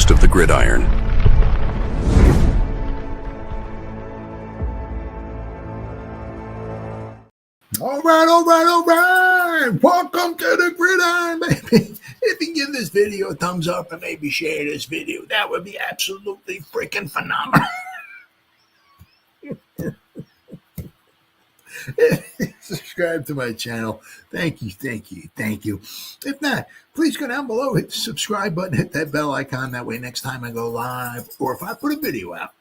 best of the gridiron. All right. Welcome to the Gridiron, baby. If you give this video a thumbs up and maybe share this video, that would be absolutely freaking phenomenal. Subscribe to my channel. Thank you. If not, please go down below, hit the subscribe button, hit that bell icon. That way next time I go live or if I put a video out,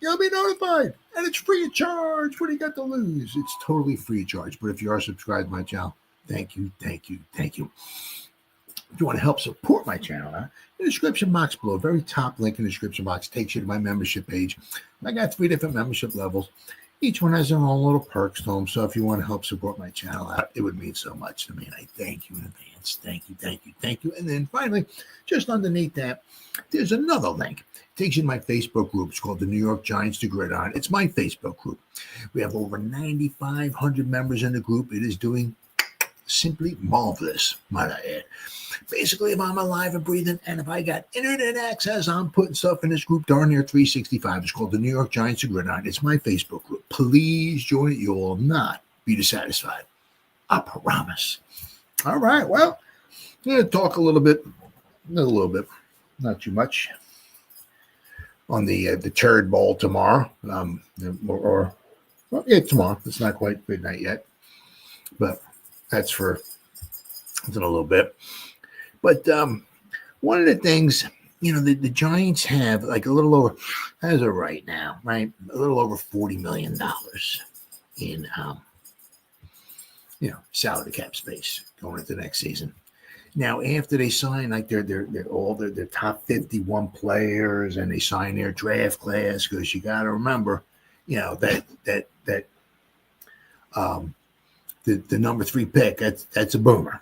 you'll be notified. And it's free of charge. What do you got to lose? It's totally free of charge. But if you are subscribed to my channel, thank you. If you want to help support my channel, in the description box below, very top link in the description box takes you to my membership page. I got 3 different membership levels. Each one has their own little perks to them. So if you want to help support my channel out, it would mean so much to me. And I thank you in advance. Thank you. And then finally, just underneath that, there's another link. It takes you to my Facebook group. It's called the New York Giants to Gridiron. It's my Facebook group. We have over 9,500 members in the group. It is doing simply marvelous, might I add. Basically, if I'm alive and breathing and if I got internet access, I'm putting stuff in this group darn near 365. It's called the New York Giants to Gridiron. It's my Facebook group. Please join it. You will not be dissatisfied. I promise. All right. Well, I'm going to talk a little bit, not too much, on the Turd Bowl tomorrow. Tomorrow. It's not quite midnight yet, but that's in a little bit. But one of the things, the Giants have like a little over, as of right now, right, a little over $40 million in, salary cap space going into next season. Now, after they sign like their top 51 players and they sign their draft class, because you got to remember, that the number 3 pick, that's a boomer.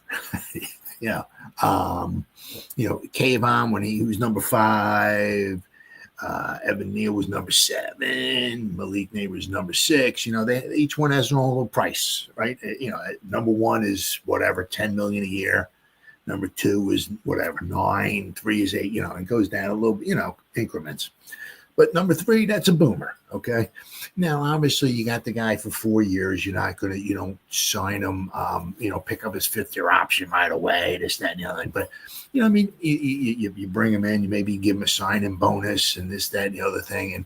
Kayvon when he was number 5, Evan Neal was number 7, Malik Neighbor was number 6. They each one has their own little price, right? Number 1 is whatever, $10 million a year. Number 2 is whatever, 9, 3 is 8. It goes down a little, increments. But number 3, that's a boomer. Okay. Now, obviously, you got the guy for 4 years. You're not going to, you don't sign him, pick up his 5th-year option right away, this, that, and the other thing. But, you bring him in, you maybe give him a signing bonus and this, that, and the other thing. And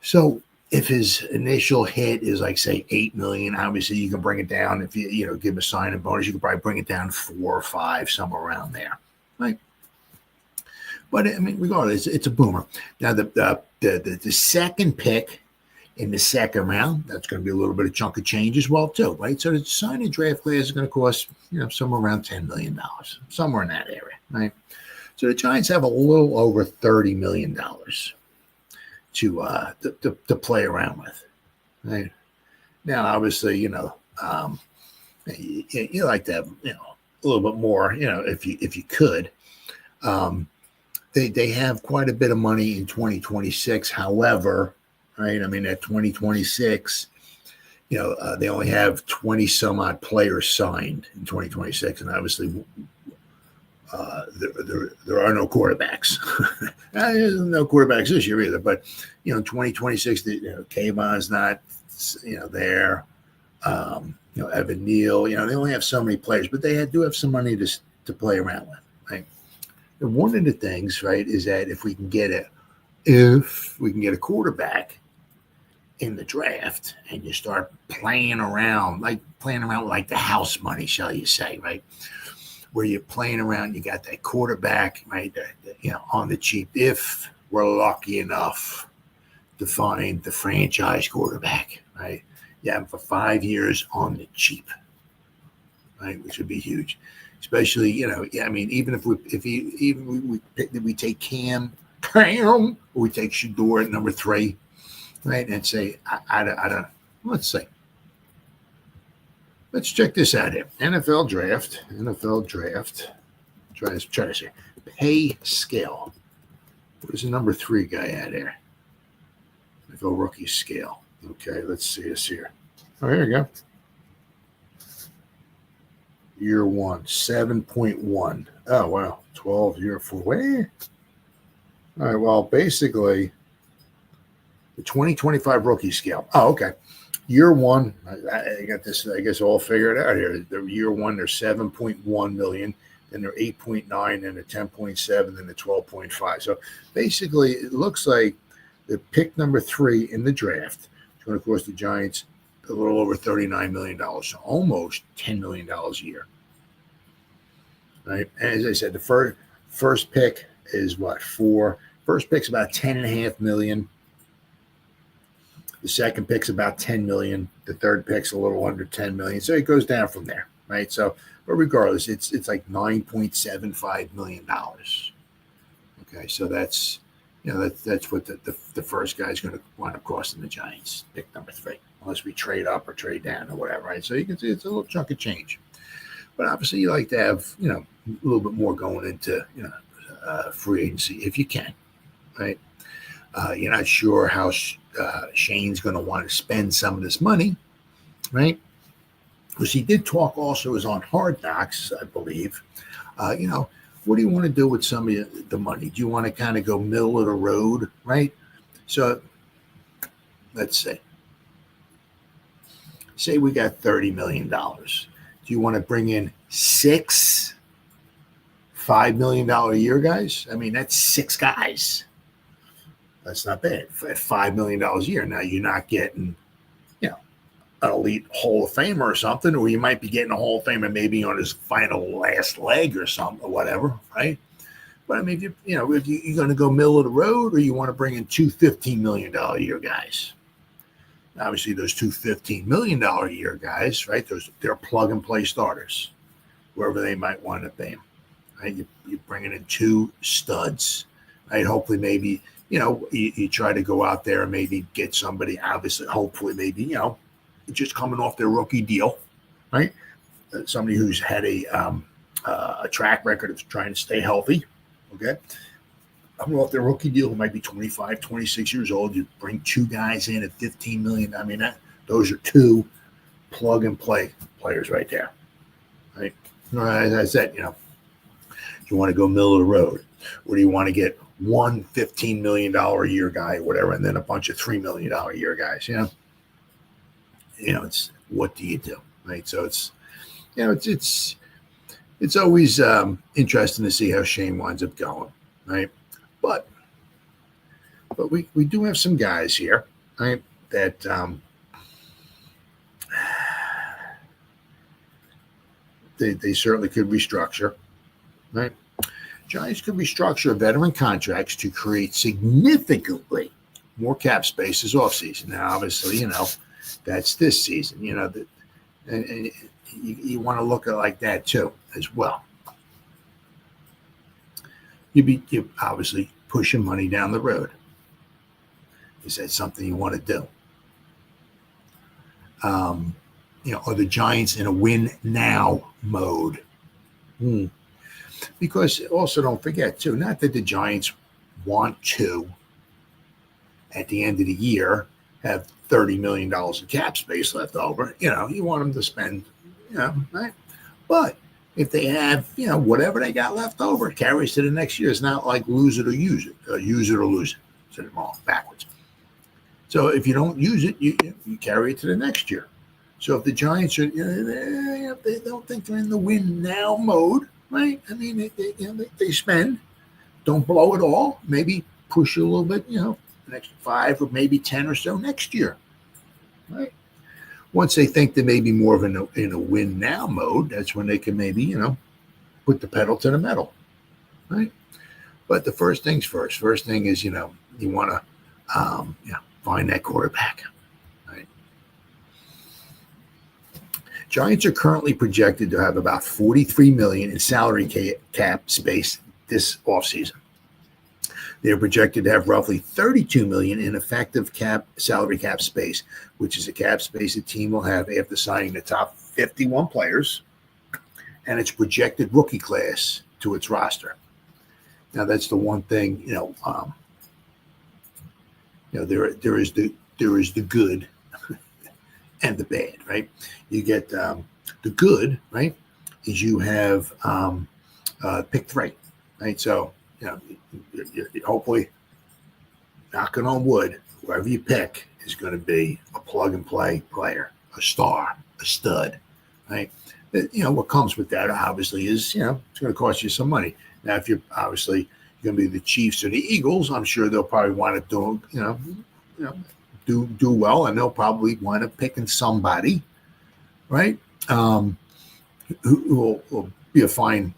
so if his initial hit is like, say, $8 million, obviously you can bring it down. If you, give him a signing bonus, you can probably bring it down 4 or 5, somewhere around there. Right. But regardless, it's a boomer. Now, the second pick in the second round, that's going to be a little bit of chunk of change as well, too, right? So the signing draft class is going to cost, somewhere around $10 million, somewhere in that area, right? So the Giants have a little over $30 million to play around with, right? Now, obviously, you like to have, a little bit more, if you could. They have quite a bit of money in 2026. However, right, at 2026, they only have 20 some odd players signed in 2026, and obviously there are no quarterbacks. There's no quarterbacks this year either. But in 2026, Kayvon's not there. Evan Neal. They only have so many players, but they do have some money to play around with, right? And one of the things, right, is that if we can get a quarterback in the draft and you start playing around with like the house money, shall you say, right? Where you're playing around, you got that quarterback, right, on the cheap, if we're lucky enough to find the franchise quarterback, right? You have him for 5 years on the cheap, right, which would be huge. Especially, even if we take Cam, or we take Shador at number 3, right? And say, I don't, let's see. Let's check this out here. NFL draft. Try to see. Pay scale. Where's the number 3 guy at here? NFL rookie scale. Okay, let's see this here. Oh, here we go. Year 1, 7.1. Oh, wow. 12 year 4. Where? All right. Well, basically, the 2025 rookie scale. Oh, okay. Year one, I got this, I guess, all figured out here. The year one, they're 7.1 million, then they're 8.9, then they're 10.7, then they're 12.5. So basically, it looks like the pick number 3 in the draft is going to cost the Giants a little over $39 million, so almost $10 million a year. Right. And as I said, the first pick is what? First pick's about $10.5 million. The second pick's about $10 million. The third pick's a little under $10 million. So it goes down from there, right? So, but regardless, it's like $9.75 million. Okay, so that's that's what the first guy's going to want to cost in the Giants, pick number 3, unless we trade up or trade down or whatever, right? So you can see it's a little chunk of change. But obviously, you like to have a little bit more going into free agency if you can, right? You're not sure how Shane's going to want to spend some of this money, right? Because he did talk also is on Hard Knocks, I believe. What do you want to do with some of the money? Do you want to kind of go middle of the road, right? So let's say we got $30 million. Do you want to bring in 6 $5 million a year guys? I mean, that's 6 guys. That's not bad at $5 million a year. Now you're not getting, an elite Hall of Famer or something, or you might be getting a Hall of Famer maybe on his final last leg or something or whatever, right? But I mean, if you're going to go middle of the road, or you want to bring in 2 $15 million a year guys. Obviously, those 2 $15 million a year guys, right? They're plug and play starters, wherever they might want to be. Right? You're bringing in 2 studs, right? Hopefully, maybe. You try to go out there and maybe get somebody, obviously, hopefully, maybe, just coming off their rookie deal, right? Somebody who's had a track record of trying to stay healthy, okay? Coming off their rookie deal, who might be 25, 26 years old. You bring 2 guys in at $15 million. I mean, those are 2 plug and play players right there, right? As I said, you want to go middle of the road, or do you want to get one $15 million a year guy, whatever, and then a bunch of $3 million a year guys, it's what do you do, right? So it's always interesting to see how Shane winds up going, right? But we do have some guys here, right, that they certainly could restructure, right? Giants could restructure veteran contracts to create significantly more cap space as offseason. Now, obviously, that's this season, and you want to look at it like that too, as well. You're obviously pushing money down the road. Is that something you want to do? Are the Giants in a win now mode? Because also don't forget too, not that the Giants want to, at the end of the year, have $30 million of cap space left over. You want them to spend, right? But if they have, whatever they got left over, carries to the next year. It's not like lose it or use it, use it or lose it. Said it wrong, backwards. So if you don't use it, you carry it to the next year. So if the Giants are, they don't think they're in the win now mode, right? I mean, they spend, don't blow it all. Maybe push it a little bit, an extra 5 or maybe 10 or so next year, right? Once they think they may be more of in a win now mode, that's when they can maybe, put the pedal to the metal, right? But the first things first. First thing is, you want to, find that quarterback, right? Giants are currently projected to have about $43 million in salary cap space this offseason. They are projected to have roughly $32 million in effective salary cap space, which is a cap space a team will have after signing the top 51 players and its projected rookie class to its roster. Now, that's the one thing, there is the good and the bad, right? You get the good, right, is you have pick 3, right? So hopefully, knocking on wood, whoever you pick is going to be a plug and play player, a star, a stud, right? What comes with that obviously is, it's going to cost you some money. Now, if you're obviously going to be the Chiefs or the Eagles, I'm sure they'll probably want to do well, and they'll probably wind up picking somebody, right? Who will be a fine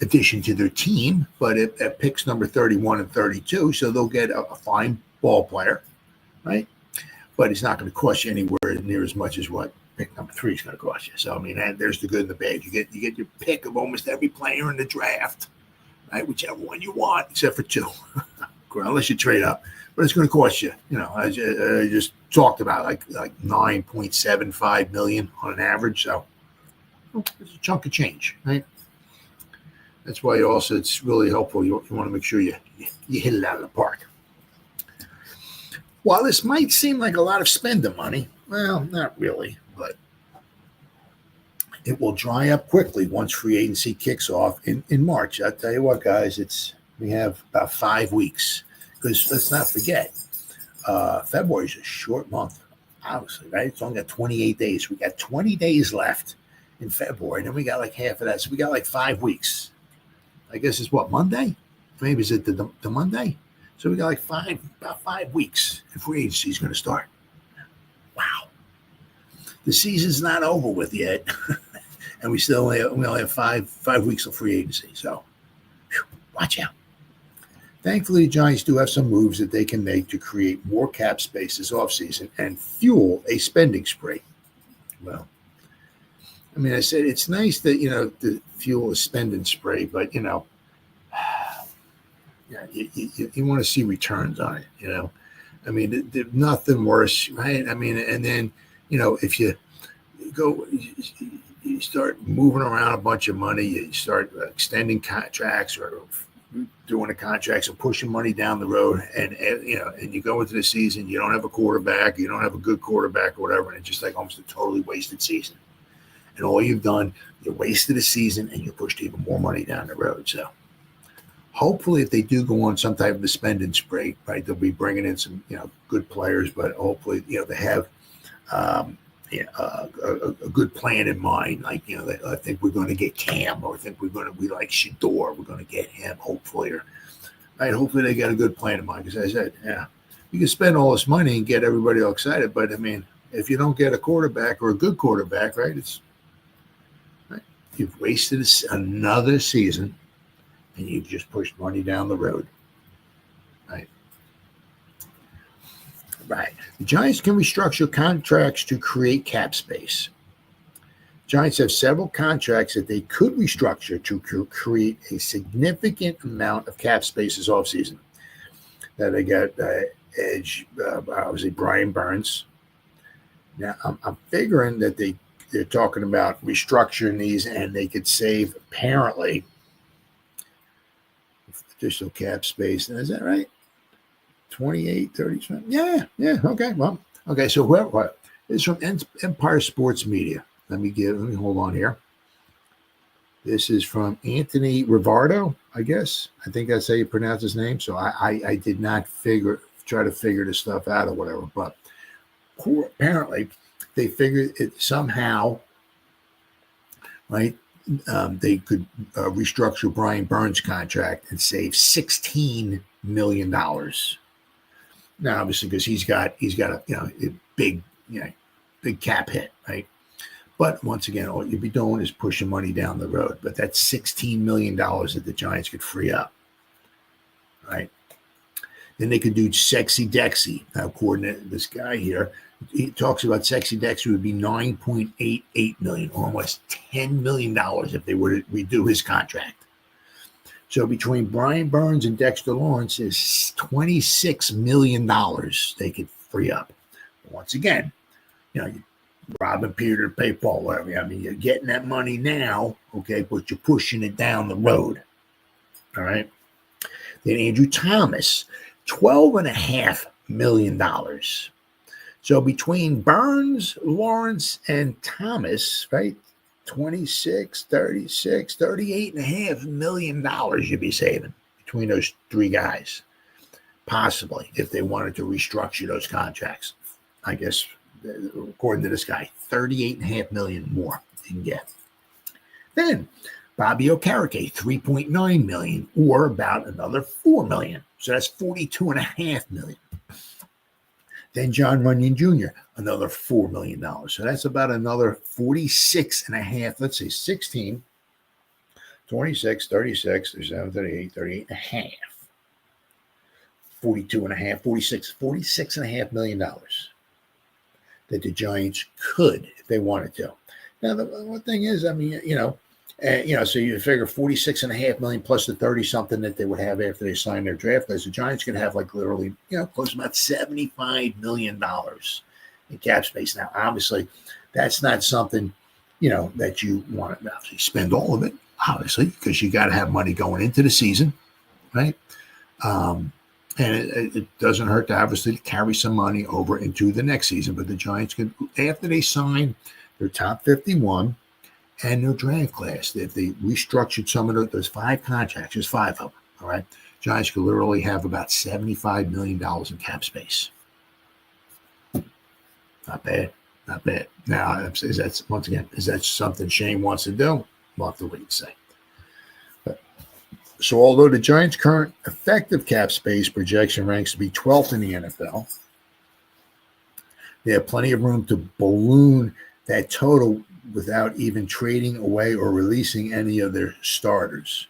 addition to their team, but at picks number 31 and 32, so they'll get a fine ball player, right? But it's not going to cost you anywhere near as much as what pick number 3 is going to cost you. So I mean, there's the good and the bad. You get your pick of almost every player in the draft, right? Whichever one you want, except for 2, unless you trade up. But it's going to cost you. I just talked about like $9.75 million on an average. So it's a chunk of change, right? That's why also it's really helpful. You want to make sure you hit it out of the park. While this might seem like a lot of spending money, well, not really, but it will dry up quickly once free agency kicks off in March. I'll tell you what, guys, we have about 5 weeks, because let's not forget, February is a short month, obviously, right? It's only got 28 days. We got 20 days left in February, and then we got like half of that. So we got like 5 weeks. I guess it's what, Monday? Maybe is it the Monday? So we got like about 5 weeks, and free agency is going to start. Wow. The season's not over with yet, and we only have five weeks of free agency. So watch out. Thankfully, the Giants do have some moves that they can make to create more cap space this offseason and fuel a spending spree. Well, I mean, I said it's nice that, to fuel a spending spree, but, you want to see returns on it, I mean, there's nothing worse, right? I mean, and then, if you go, you start moving around a bunch of money, you start extending contracts or doing the contracts and pushing money down the road, and you go into the season, you don't have a quarterback, you don't have a good quarterback or whatever, and it's just like almost a totally wasted season. And all you've done, you wasted a season and you pushed even more money down the road. So hopefully if they do go on some type of a spending spree, right, they'll be bringing in some, good players, but hopefully, they have a good plan in mind. Like, I think we're going to get Cam, or I think we like Shador. We're going to get him, hopefully. Right, hopefully they got a good plan in mind. Because I said, you can spend all this money and get everybody all excited, but I mean, if you don't get a quarterback or a good quarterback, right, you've wasted another season, and you've just pushed money down the road. Right. The Giants can restructure contracts to create cap space. Giants have several contracts that they could restructure to create a significant amount of cap space this offseason. Now they got edge, obviously Brian Burns. Now I'm figuring that they're talking about restructuring these, and they could save apparently additional cap space. Is that right? 28, 30. Yeah. Okay. Well, okay. So whoever is from Empire Sports Media. Let me hold on here. This is from Anthony Rivardo, I guess. I think that's how you pronounce his name. So I did not try to figure this stuff out or whatever. But apparently they figured it somehow, right? They could restructure Brian Burns' contract and save $16 million. Now, obviously, because he's got a big cap hit, right? But once again, all you'd be doing is pushing money down the road. But that's $16 million that the Giants could free up, right? Then they could do Sexy Dexy. Now, according to this guy here, he talks about Sexy Dexy would be $9.88 million, almost $10 million if they were to redo his contract. So between Brian Burns and Dexter Lawrence is $26 million they could free up. Once again, you robbing Peter to pay Paul, whatever. I mean, you're getting that money now, okay, but you're pushing it down the road. All right. Then Andrew Thomas, $12.5 million. So between Burns, Lawrence, and Thomas, right, 26, 36, $38.5 million you'd be saving between those three guys, possibly, if they wanted to restructure those contracts. I guess, according to this guy, $38.5 million more you can get. Then Bobby Okereke, $3.9 million, or about another $4 million. So that's $42.5 million. Then John Runyon Jr., another $4 million. So that's about another 46.5, let's say 16, 26, 36, 37, 38, 38 and a half. 42 and a half, 46, $46.5 million that the Giants could, if they wanted to. Now, the one thing is, I mean, so you figure $46.5 million plus the 30-something that they would have after they sign their draft list. The Giants could have like literally, close to about $75 million in cap space. Now, obviously, that's not something, that you want to obviously spend all of it, obviously, because you got to have money going into the season, right? And it doesn't hurt to obviously carry some money over into the next season. But the Giants could, after they sign their top 51 and their draft class, if they restructured some of those 5 contracts, just 5 of them, all right, Giants could literally have about $75 million in cap space. Not bad. Not bad. Now, is that something Shane wants to do? We'll have to wait and see. So although the Giants' current effective cap space projection ranks to be 12th in the NFL, they have plenty of room to balloon that total without even trading away or releasing any of their starters.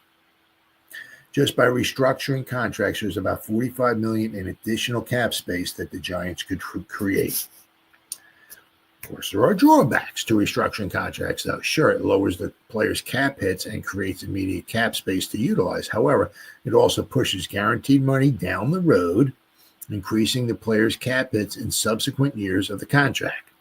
Just by restructuring contracts, there's about $45 million in additional cap space that the Giants could create. Of course, there are drawbacks to restructuring contracts, though. Sure, it lowers the player's cap hits and creates immediate cap space to utilize. However, it also pushes guaranteed money down the road, increasing the player's cap hits in subsequent years of the contract.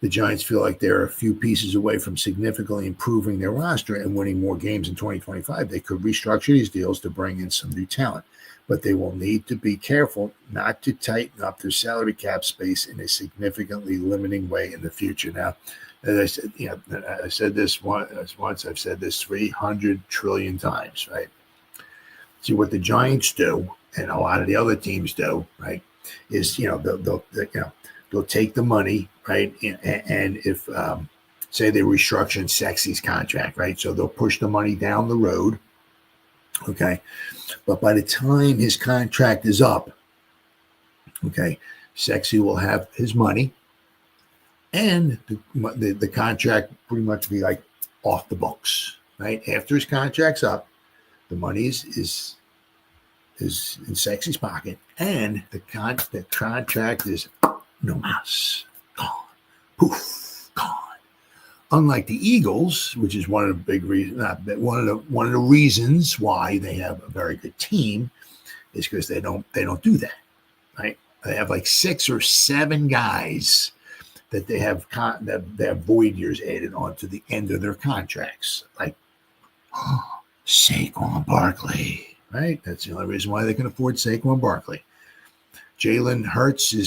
The Giants feel like they're a few pieces away from significantly improving their roster and winning more games in 2025. They could restructure these deals to bring in some new talent, but they will need to be careful not to tighten up their salary cap space in a significantly limiting way in the future. Now, as I said, I said this once, I've said this 300 trillion times, right? See, what the Giants do, and a lot of the other teams do, right, is, they'll take the money, right, and if, say they're restructuring Sexy's contract, right, so they'll push the money down the road, okay, but by the time his contract is up, okay, Sexy will have his money, and the contract pretty much be like off the books, right? After his contract's up, the money is in Sexy's pocket, and the contract is no mas, gone, poof, gone. Unlike the Eagles, which is one of the big reasons, one of the reasons why they have a very good team, is because they don't do that, right? They have like 6 or 7 guys that they have void years added on to the end of their contracts, like Saquon Barkley, right? That's the only reason why they can afford Saquon Barkley. Jalen Hurts he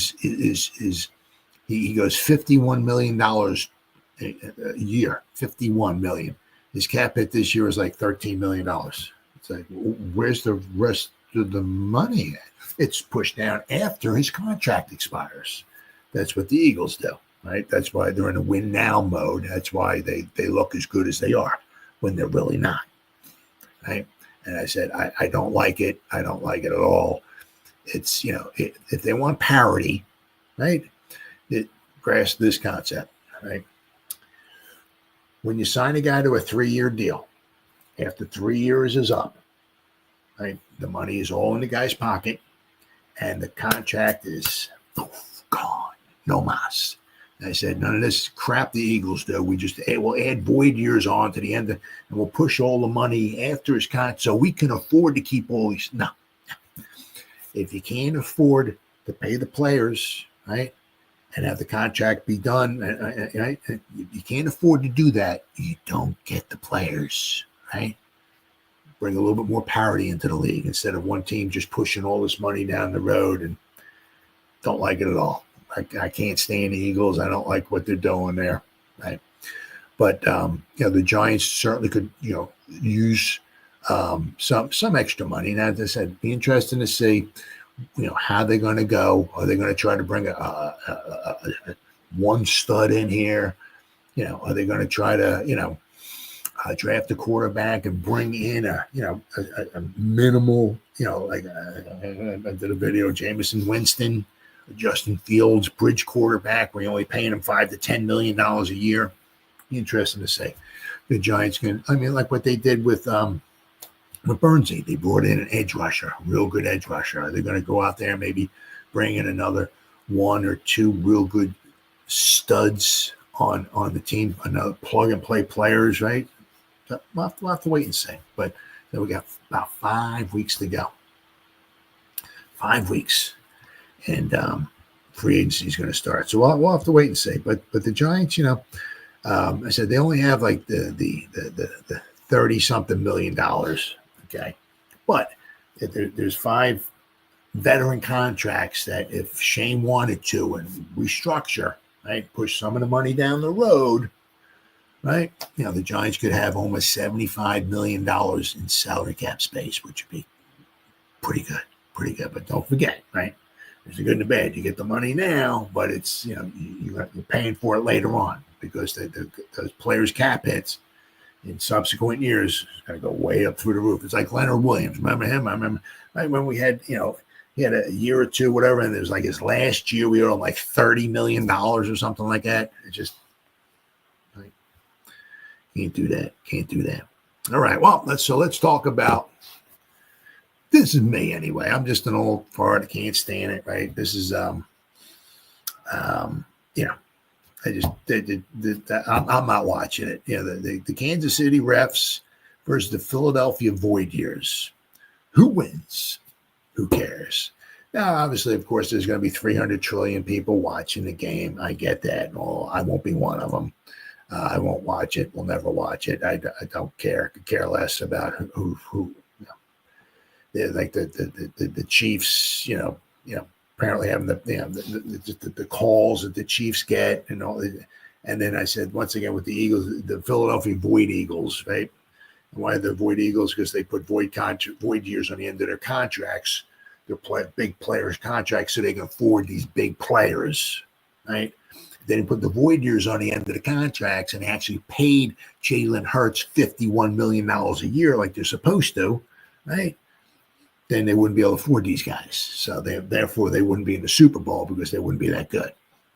goes $51 million a year, $51 million. His cap hit this year is like $13 million. It's like, where's the rest of the money at? It's pushed down after his contract expires. That's what the Eagles do, right? That's why they're in a win now mode. That's why they look as good as they are when they're really not, right? And I said, I don't like it. I don't like it at all. It's, if they want parity, right, grasp this concept, right? When you sign a guy to a 3-year deal, after 3 years is up, right, the money is all in the guy's pocket, and the contract is gone, no mas. And I said, none of this crap the Eagles do. We'll add void years on to the end, and we'll push all the money after his contract so we can afford to keep all these. No. If you can't afford to pay the players, right, and have the contract be done, right, you can't afford to do that, you don't get the players, right? Bring a little bit more parity into the league instead of one team just pushing all this money down the road, and don't like it at all. I can't stand the Eagles. I don't like what they're doing there, right? But, the Giants certainly could, use some extra money. Now, as I said, be interesting to see, how they're going to go. Are they going to try to bring a one stud in here? Are they going to try to, draft a quarterback and bring in a minimal, like I did a video, Jameson Winston, Justin Fields, bridge quarterback, where you're only paying him $5 to $10 million a year. Be interesting to see. The Giants can, like what they did with Bernsey. They brought in an edge rusher, a real good edge rusher. Are they going to go out there and maybe bring in another one or two real good studs on the team, another plug and play players, right? So we'll have to wait and see. But then we got about 5 weeks to go. 5 weeks. And free agency is going to start. So we'll have to wait and see. But the Giants, I said they only have like the 30-something million dollars. Okay. But there's 5 veteran contracts that if Shane wanted to and restructure, right, push some of the money down the road, right, the Giants could have almost $75 million in salary cap space, which would be pretty good. But don't forget, right, there's the good and the bad. You get the money now, but it's, you're paying for it later on because those players' cap hits in subsequent years is going to go way up through the roof. It's like Leonard Williams. Remember him? I remember when we had, he had a year or two, whatever, and it was like his last year, we owed him like $30 million or something like that. It just, like, can't do that. All right, well, let's talk about, this is me anyway. I'm just an old fart. I can't stand it, right? This is, I'm not watching it. The Kansas City refs versus the Philadelphia Void Years. Who wins? Who cares? Now, obviously, of course, there's going to be 300 trillion people watching the game. I get that. Well, I won't be one of them. I won't watch it. We'll never watch it. I don't care. Could care less about who. They're like the Chiefs. Apparently having the calls that the Chiefs get and all. And then I said once again with the Eagles, the Philadelphia Void Eagles, right? Why the Void Eagles? Because they put void years on the end of their contracts, their big players' contracts, so they can afford these big players, right? They didn't put the void years on the end of the contracts, and they actually paid Jalen Hurts $51 million a year like they're supposed to, right? Then they wouldn't be able to afford these guys. So therefore they wouldn't be in the Super Bowl because they wouldn't be that good,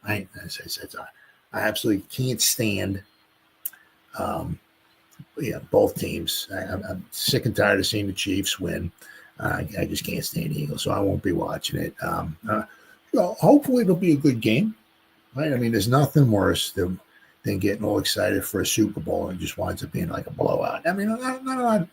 right? As I said, I absolutely can't stand both teams. I'm sick and tired of seeing the Chiefs win. I just can't stand the Eagles, so I won't be watching it. Hopefully it'll be a good game, right? There's nothing worse than getting all excited for a Super Bowl and it just winds up being like a blowout. Not a lot.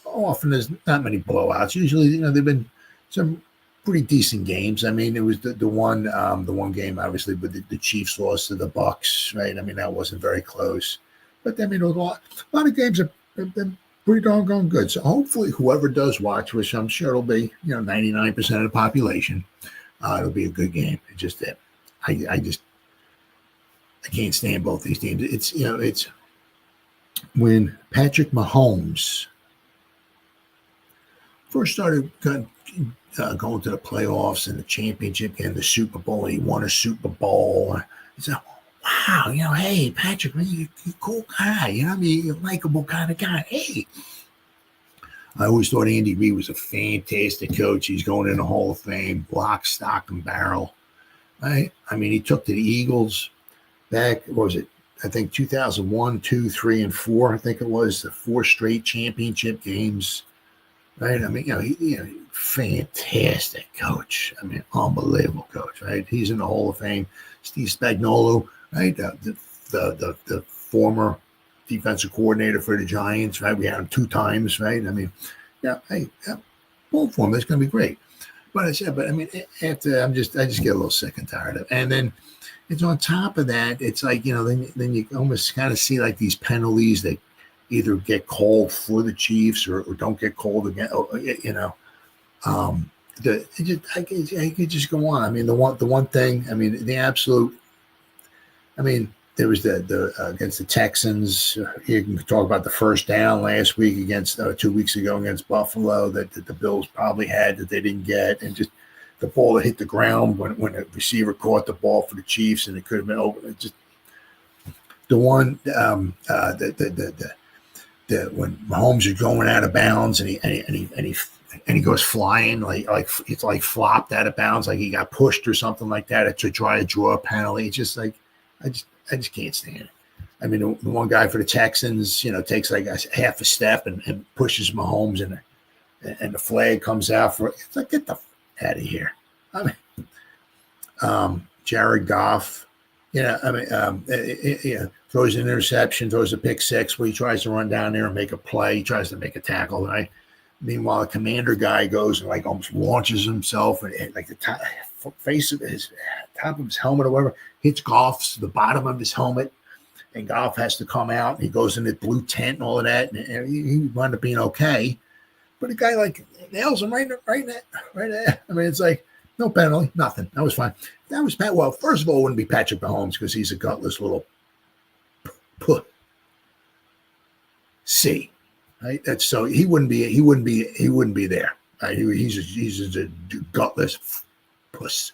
Often there's not many blowouts. Usually, there've been some pretty decent games. It was the one game, obviously, but the Chiefs lost to the Bucks, right? That wasn't very close. But there was a lot of games have been pretty doggone good. So hopefully, whoever does watch, which I'm sure it'll be, 99% of the population, it'll be a good game. It's just that I can't stand both these teams. It's when Patrick Mahomes first started going to the playoffs and the championship and the Super Bowl, and he won a Super Bowl. I said, wow, hey, Patrick, you're a cool guy. You're a likable kind of guy. Hey. I always thought Andy Reid was a fantastic coach. He's going in the Hall of Fame, lock, stock, and barrel. Right? He took to the Eagles back, what was it? I think 2001, 2, 3, and 4. I think it was the 4 straight championship games. Right? Fantastic coach. Unbelievable coach, right? He's in the Hall of Fame. Steve Spagnuolo, right? The former defensive coordinator for the Giants, right? We had him 2 times, right? Pull for him. It's going to be great. But after I just get a little sick and tired of it. And then it's on top of that, it's like, then you almost kind of see like these penalties that either get called for the Chiefs or don't get called again. I could just go on. The one thing. The there was the against the Texans. You can talk about the first down last week against 2 weeks ago against Buffalo that the Bills probably had that they didn't get, and just the ball that hit the ground when the receiver caught the ball for the Chiefs and it could have been over. Just the one when Mahomes is going out of bounds and he goes flying like it's like flopped out of bounds, like he got pushed or something like that to try to draw a penalty. It's just like I just can't stand it. I mean, the one guy for the Texans, takes like a half a step and pushes Mahomes and the flag comes out for it. It's like, get the out of here. I mean, Jared Goff, throws an interception, throws a pick six where he tries to run down there and make a play. He tries to make a tackle, right? Meanwhile, the commander guy goes and like almost launches himself and like the top of his helmet or whatever hits Goff's the bottom of his helmet, and Goff has to come out and he goes in the blue tent and all of that, and he wound up being okay. But a guy like nails him right there. I mean, it's like no penalty, nothing. That was fine. That was bad. Well, first of all, it wouldn't be Patrick Mahomes because he's a gutless little C. Right? That's so he wouldn't be there. Right? He's a gutless puss.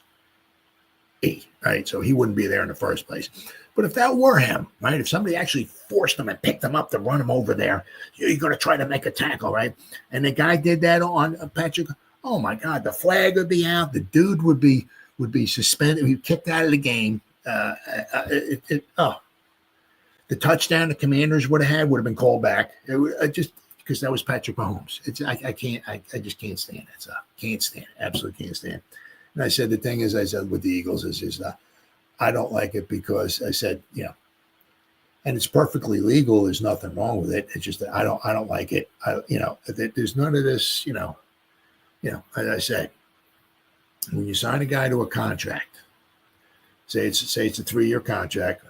Right? So he wouldn't be there in the first place. But if that were him, right? If somebody actually forced him and picked him up to run him over there, you're going to try to make a tackle, right? And the guy did that on Patrick. Oh my God, the flag would be out. The dude would be suspended. He'd be kicked out of the game. The touchdown the Commanders would have been called back. Just because that was Patrick Mahomes. I just can't stand it. So can't stand it. Absolutely can't stand it. And I said the thing is, I said with the Eagles is I don't like it because I said, and it's perfectly legal. There's nothing wrong with it. It's just that I don't like it. There's none of this, as I said, when you sign a guy to a contract, say it's a 3-year contract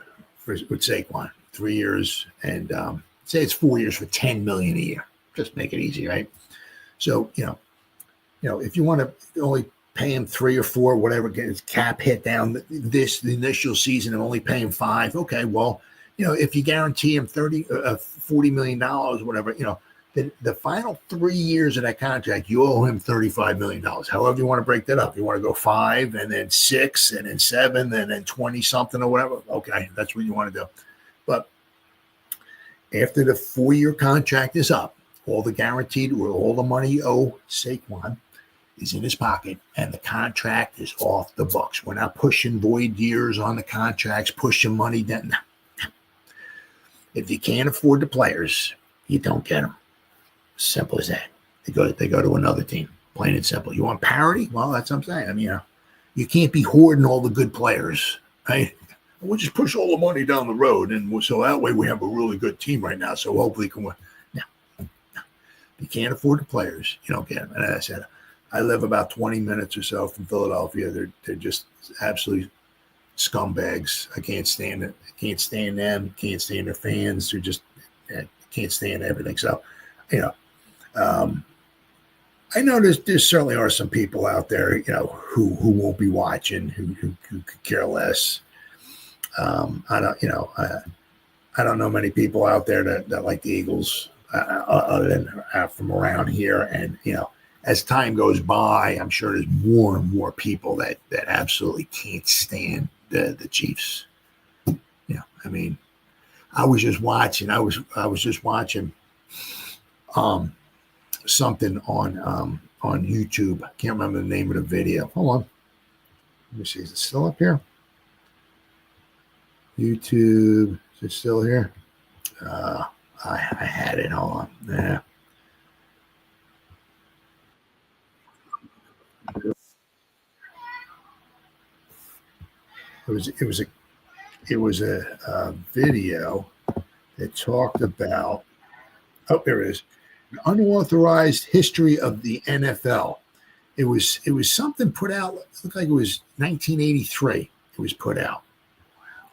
with Saquon, 3 years, and say it's 4 years for $10 million a year. Just make it easy, right? So, if you want to only pay him 3 or 4, whatever, get his cap hit down the initial season and only pay him $5. Okay, well, if you guarantee him $40 million, whatever, the final 3 years of that contract, you owe him $35 million. However you want to break that up. You want to go 5 and then 6 and then 7 and then 20 something or whatever. Okay, that's what you want to do. But after the 4-year contract is up, all the money you owe Saquon is in his pocket, and the contract is off the books. We're not pushing void years on the contracts, pushing money down. No. If you can't afford the players, you don't get them. Simple as that. They go to another team. Plain and simple. You want parity? Well, that's what I'm saying. I mean, you can't be hoarding all the good players, right? We'll just push all the money down the road, and so that way we have a really good team right now. So hopefully, can win. No. You can't afford the players. You don't get them. And as I said, I live about 20 minutes or so from Philadelphia. They're just absolute scumbags. I can't stand it. I can't stand them. Can't stand their fans. They're just can't stand everything. So, I know there certainly are some people out there, who won't be watching, who could care less. I don't know many people out there that like the Eagles other than from around here. And, as time goes by, I'm sure there's more and more people that absolutely can't stand the Chiefs. I mean, I was just watching something on YouTube. I can't remember the name of the video. Hold on. Let me see. Is it still up here? YouTube. Is it still here? I had it. Hold on. Yeah. It was a video that talked about. Oh, there it is. An unauthorized history of the NFL. It was something put out. It looked like it was 1983. It was put out.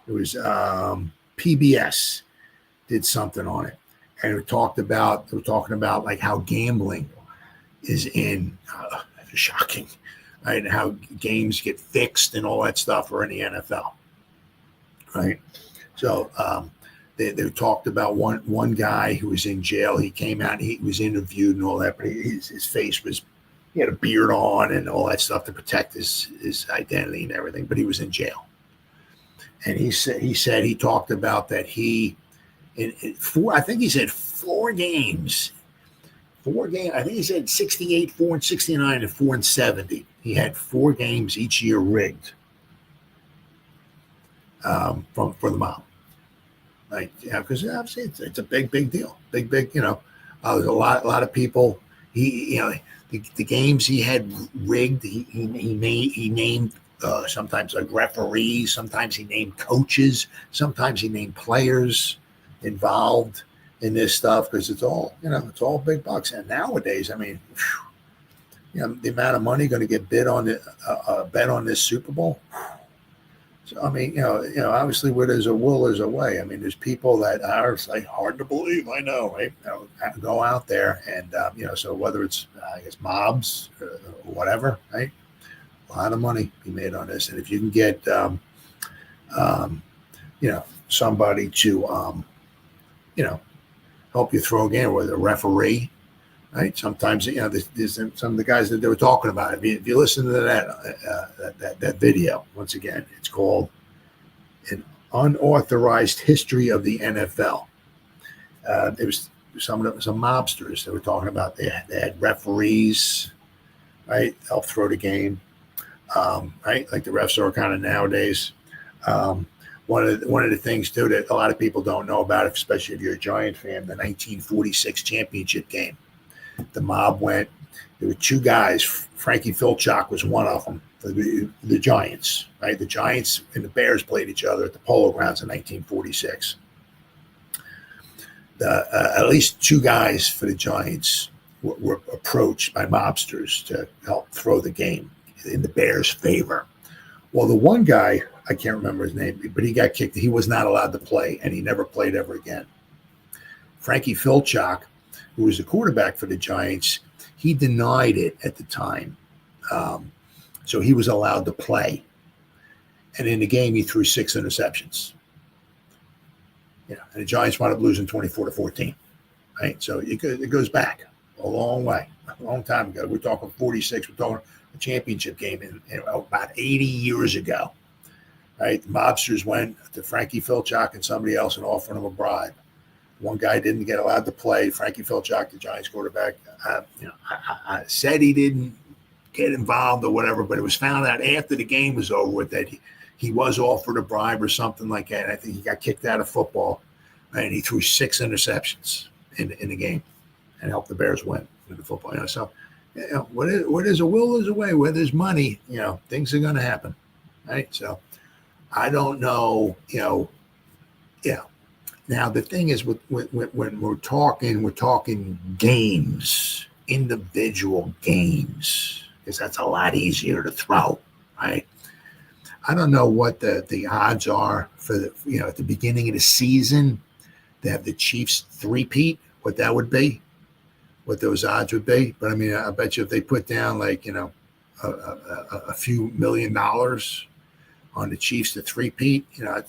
It was PBS did something on it, and they were talking about like how gambling is in shocking, right? How games get fixed and all that stuff are in the NFL, right? So they talked about one guy who was in jail. He came out, he was interviewed and all that, but his face was, he had a beard on and all that stuff to protect his identity and everything, but he was in jail. And he said he talked about that he in four, I think he said four games. I think he said 68, 4 and 69, and 4 and 70. He had 4 games each year rigged for the mob. Like, yeah, because obviously it's a big deal. Big, there's a lot of people. The games he had rigged. He named sometimes like referees. Sometimes he named coaches. Sometimes he named players involved in this stuff, because it's all big bucks. And nowadays, I mean, the amount of money going to get bet on this Super Bowl. So I mean, obviously, where there's a will, there's a way. I mean, there's people that are, it's like, hard to believe. I know, right? Go out there and so whether it's I guess mobs or whatever, right? A lot of money be made on this, and if you can get somebody to help you throw a game, with a referee, right? Sometimes there's some of the guys that they were talking about. If you listen to that video, once again, it's called "An Unauthorized History of the NFL." It was some mobsters that were talking about. They had referees, right, help throw the game, right, like the refs are kind of nowadays. One of the things too that a lot of people don't know about, especially if you're a Giant fan, the 1946 championship game. The mob went. There were 2 guys. Frankie Filchock was one of them. The Giants, right? The Giants and the Bears played each other at the Polo Grounds in 1946. At least 2 guys for the Giants were approached by mobsters to help throw the game in the Bears' favor. Well, the one guy, I can't remember his name, but he got kicked. He was not allowed to play, and he never played ever again. Frankie Filchock, who was the quarterback for the Giants, he denied it at the time. So he was allowed to play. And in the game, he threw 6 interceptions. And the Giants wound up losing 24-14. Right? So it goes back a long way, a long time ago. We're talking 46. We're talking a championship game in about 80 years ago. Right? The mobsters went to Frankie Filchock and somebody else and offered him a bribe. One guy didn't get allowed to play. Frankie Filchock, the Giants quarterback, I said he didn't get involved or whatever, but it was found out after the game was over with that he was offered a bribe or something like that. I think he got kicked out of football, right? And he threw 6 interceptions in the game and helped the Bears win with the football. So, where there's a will, there's a way. Where there's money, things are going to happen, right? So, I don't know, Now the thing is, when we're talking games, individual games, because that's a lot easier to throw, right? I don't know what the odds are for at the beginning of the season to have the Chiefs three-peat, what that would be, what those odds would be. But I mean, I bet you if they put down like a few $1 million on the Chiefs to three-peat,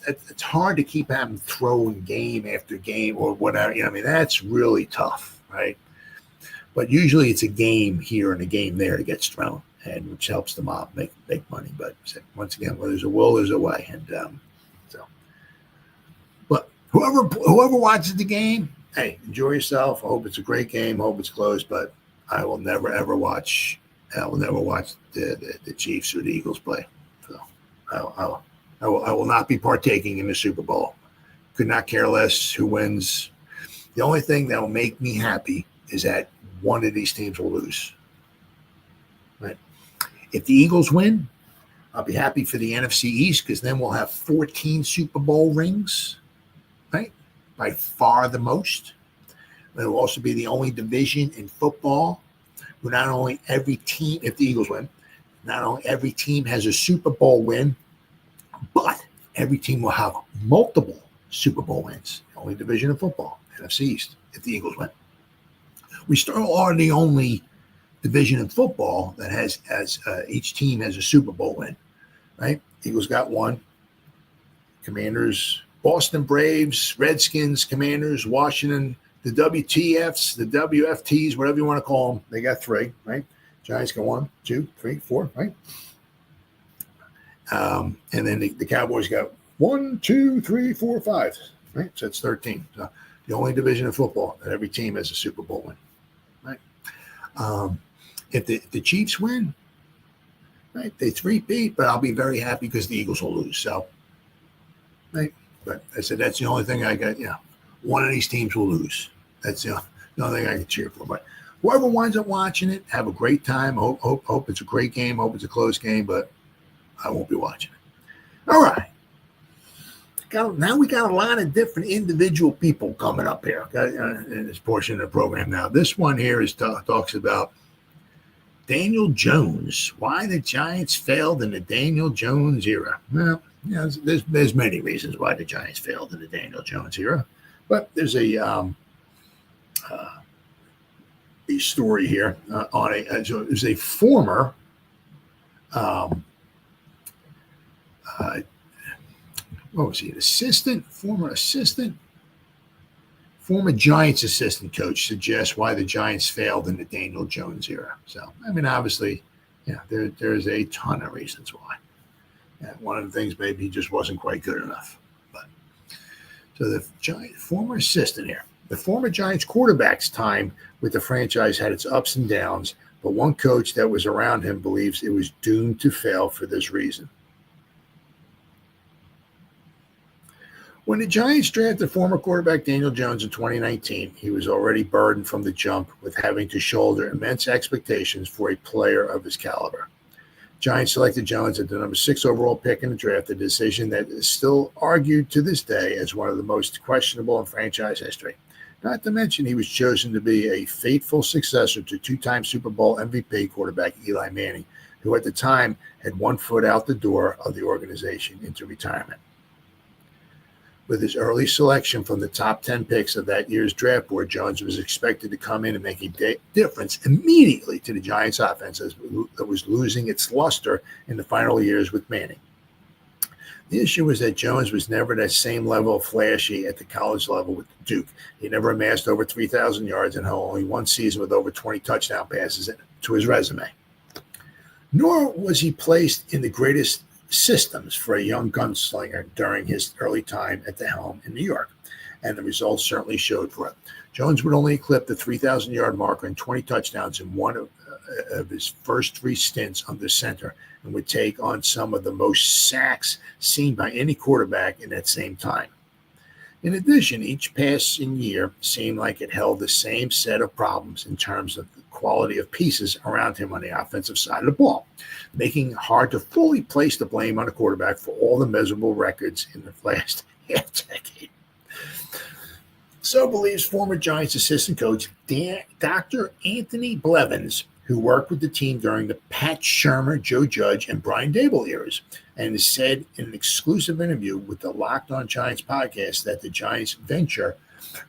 it's hard to keep having throwing game after game or whatever. I mean, that's really tough, right? But usually it's a game here and a game there that gets thrown, and which helps the mob make money. But once again, where there's a will, there's a way. And but whoever watches the game, hey, enjoy yourself. I hope it's a great game. I hope it's close. But I will never ever watch. I will never watch the Chiefs or the Eagles play. So I will not be partaking in the Super Bowl. Could not care less who wins. The only thing that will make me happy is that one of these teams will lose. Right? If the Eagles win, I'll be happy for the NFC East, because then we'll have 14 Super Bowl rings, right? By far the most. It will also be the only division in football where not only every team, if the Eagles win, not only every team has a Super Bowl win, but every team will have multiple Super Bowl wins. The only division in football, NFC East, if the Eagles win. We still are the only division in football that has each team has a Super Bowl win, right? Eagles got 1. Commanders Boston Braves, Redskins, Commanders, Washington, the WTFs, the WFTs, whatever you want to call them. They got 3, right? Giants got 1, 2, 3, 4, right? And then the Cowboys got 1, 2, 3, 4, 5, right? So it's 13. So the only division of football that every team has a Super Bowl win, right? If the Chiefs win, right, they 3-peat, but I'll be very happy because the Eagles will lose. So, right? But I said that's the only thing I got. One of these teams will lose. That's the only thing I can cheer for. But whoever winds up watching it, have a great time. Hope it's a great game. Hope it's a close game, but I won't be watching it. All right. Now we got a lot of different individual people coming up here in this portion of the program. Now, this one here is talks about Daniel Jones. Why the Giants failed in the Daniel Jones era. Well, there's many reasons why the Giants failed in the Daniel Jones era, but there's a story here on there's a former what was he? Former Giants assistant coach suggests why the Giants failed in the Daniel Jones era. So, I mean, obviously, there's a ton of reasons why. One of the things maybe he just wasn't quite good enough. But so the former assistant here, the former Giants quarterback's time with the franchise had its ups and downs, but one coach that was around him believes it was doomed to fail for this reason. When the Giants drafted former quarterback Daniel Jones in 2019, he was already burdened from the jump with having to shoulder immense expectations for a player of his caliber. Giants selected Jones at the number 6 overall pick in the draft, a decision that is still argued to this day as one of the most questionable in franchise history. Not to mention he was chosen to be a faithful successor to 2-time Super Bowl MVP quarterback Eli Manning, who at the time had one foot out the door of the organization into retirement. With his early selection from the top 10 picks of that year's draft board, Jones was expected to come in and make a difference immediately to the Giants' offense that was losing its luster in the final years with Manning. The issue was that Jones was never that same level of flashy at the college level with Duke. He never amassed over 3,000 yards and had only one season with over 20 touchdown passes to his resume. Nor was he placed in the greatest systems for a young gunslinger during his early time at the helm in New York, and the results certainly showed for it. Jones would only eclipse the 3,000-yard marker and 20 touchdowns in one of his first 3 stints under center, and would take on some of the most sacks seen by any quarterback in that same time. In addition, each passing year seemed like it held the same set of problems in terms of the quality of pieces around him on the offensive side of the ball, making it hard to fully place the blame on the quarterback for all the miserable records in the last half-decade. So believes former Giants assistant coach Dr. Anthony Blevins, who worked with the team during the Pat Shurmur, Joe Judge, and Brian Daboll eras, and has said in an exclusive interview with the Locked On Giants podcast that the Giants venture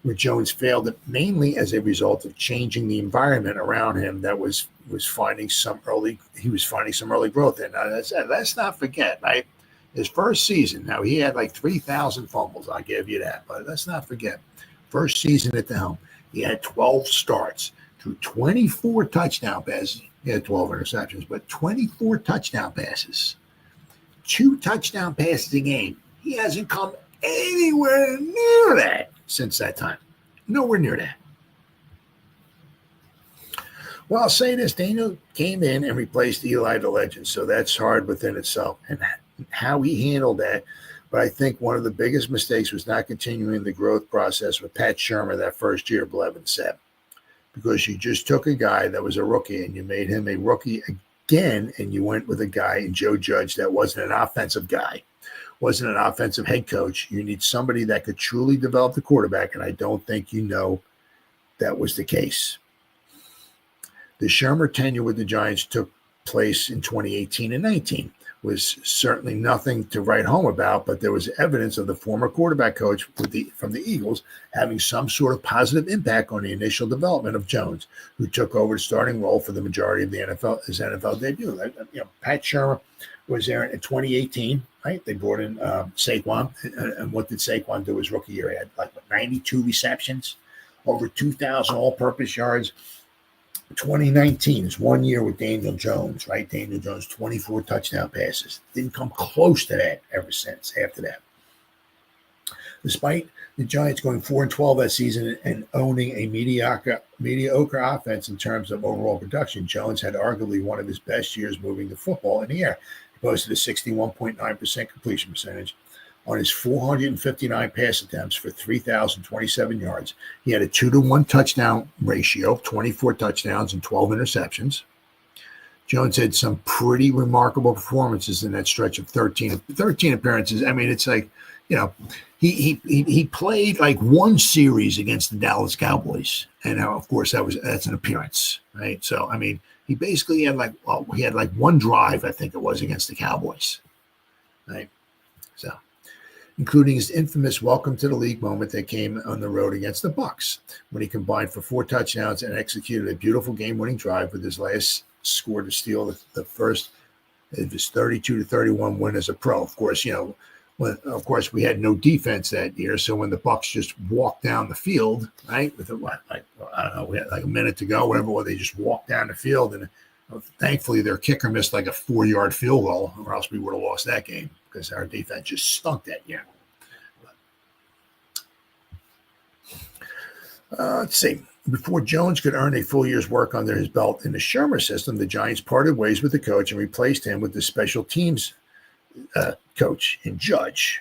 with Jones failed mainly as a result of changing the environment around him that was finding some early growth in. Now, let's not forget, right? His first season, now he had like 3,000 fumbles, I'll give you that, but let's not forget, first season at the helm, he had 12 starts, threw 24 touchdown passes. He had 12 interceptions, but 24 touchdown passes. 2 touchdown passes a game. He hasn't come anywhere near that since that time. Nowhere near that. Well, I'll say this. Daniel came in and replaced Eli the legend, so that's hard within itself. And how he handled that, but I think one of the biggest mistakes was not continuing the growth process with Pat Shurmur that first year, Blevins said, because you just took a guy that was a rookie and you made him a rookie again, and you went with a guy in Joe Judge that wasn't an offensive guy, wasn't an offensive head coach. You need somebody that could truly develop the quarterback, and I don't think that was the case. The Shurmur tenure with the Giants took place in 2018 and 19, was certainly nothing to write home about, but there was evidence of the former quarterback coach from the Eagles having some sort of positive impact on the initial development of Jones, who took over the starting role for the majority of his NFL debut. Pat Shurmur was there in 2018, right? They brought in Saquon, and what did Saquon do his rookie year? He had 92 receptions, over 2,000 all-purpose yards. 2019 is 1 year with Daniel Jones, right? Daniel Jones, 24 touchdown passes. Didn't come close to that ever since after that. Despite the Giants going 4-12 that season and owning a mediocre offense in terms of overall production, Jones had arguably one of his best years moving the football in the air. He posted a 61.9% completion percentage on his 459 pass attempts for 3,027 yards. He had a 2-to-1 touchdown ratio, 24 touchdowns and 12 interceptions. Jones had some pretty remarkable performances in that stretch of 13 appearances. I mean, it's like, he played like one series against the Dallas Cowboys, and of course that's an appearance, right? So I mean, he basically had one drive, I think it was, against the Cowboys, right? So, including his infamous welcome to the league moment that came on the road against the Bucs, when he combined for 4 touchdowns and executed a beautiful game-winning drive with his last score to steal the first of his 32-31 win as a pro. Of course, we had no defense that year, so when the Bucs just walked down the field, right, with we had like a minute to go, whatever, they just walked down the field, and thankfully their kicker missed like a 4-yard field goal, or else we would have lost that game because our defense just stunk that year. Let's see. Before Jones could earn a full year's work under his belt in the Shurmur system, the Giants parted ways with the coach and replaced him with the special teams coach and Judge.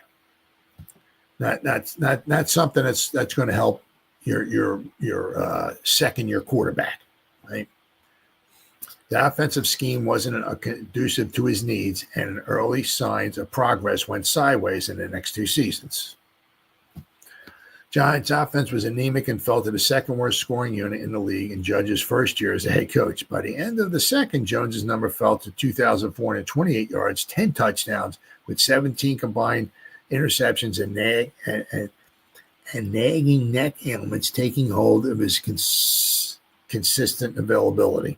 Not something that's going to help your second year quarterback, right? The offensive scheme wasn't conducive to his needs, and early signs of progress went sideways in the next 2 seasons. Giants' offense was anemic and fell to the second worst scoring unit in the league in Judge's first year as a head coach. By the end of the second, Jones's number fell to 2,428 yards, 10 touchdowns, with 17 combined interceptions and nagging neck ailments taking hold of his consistent availability.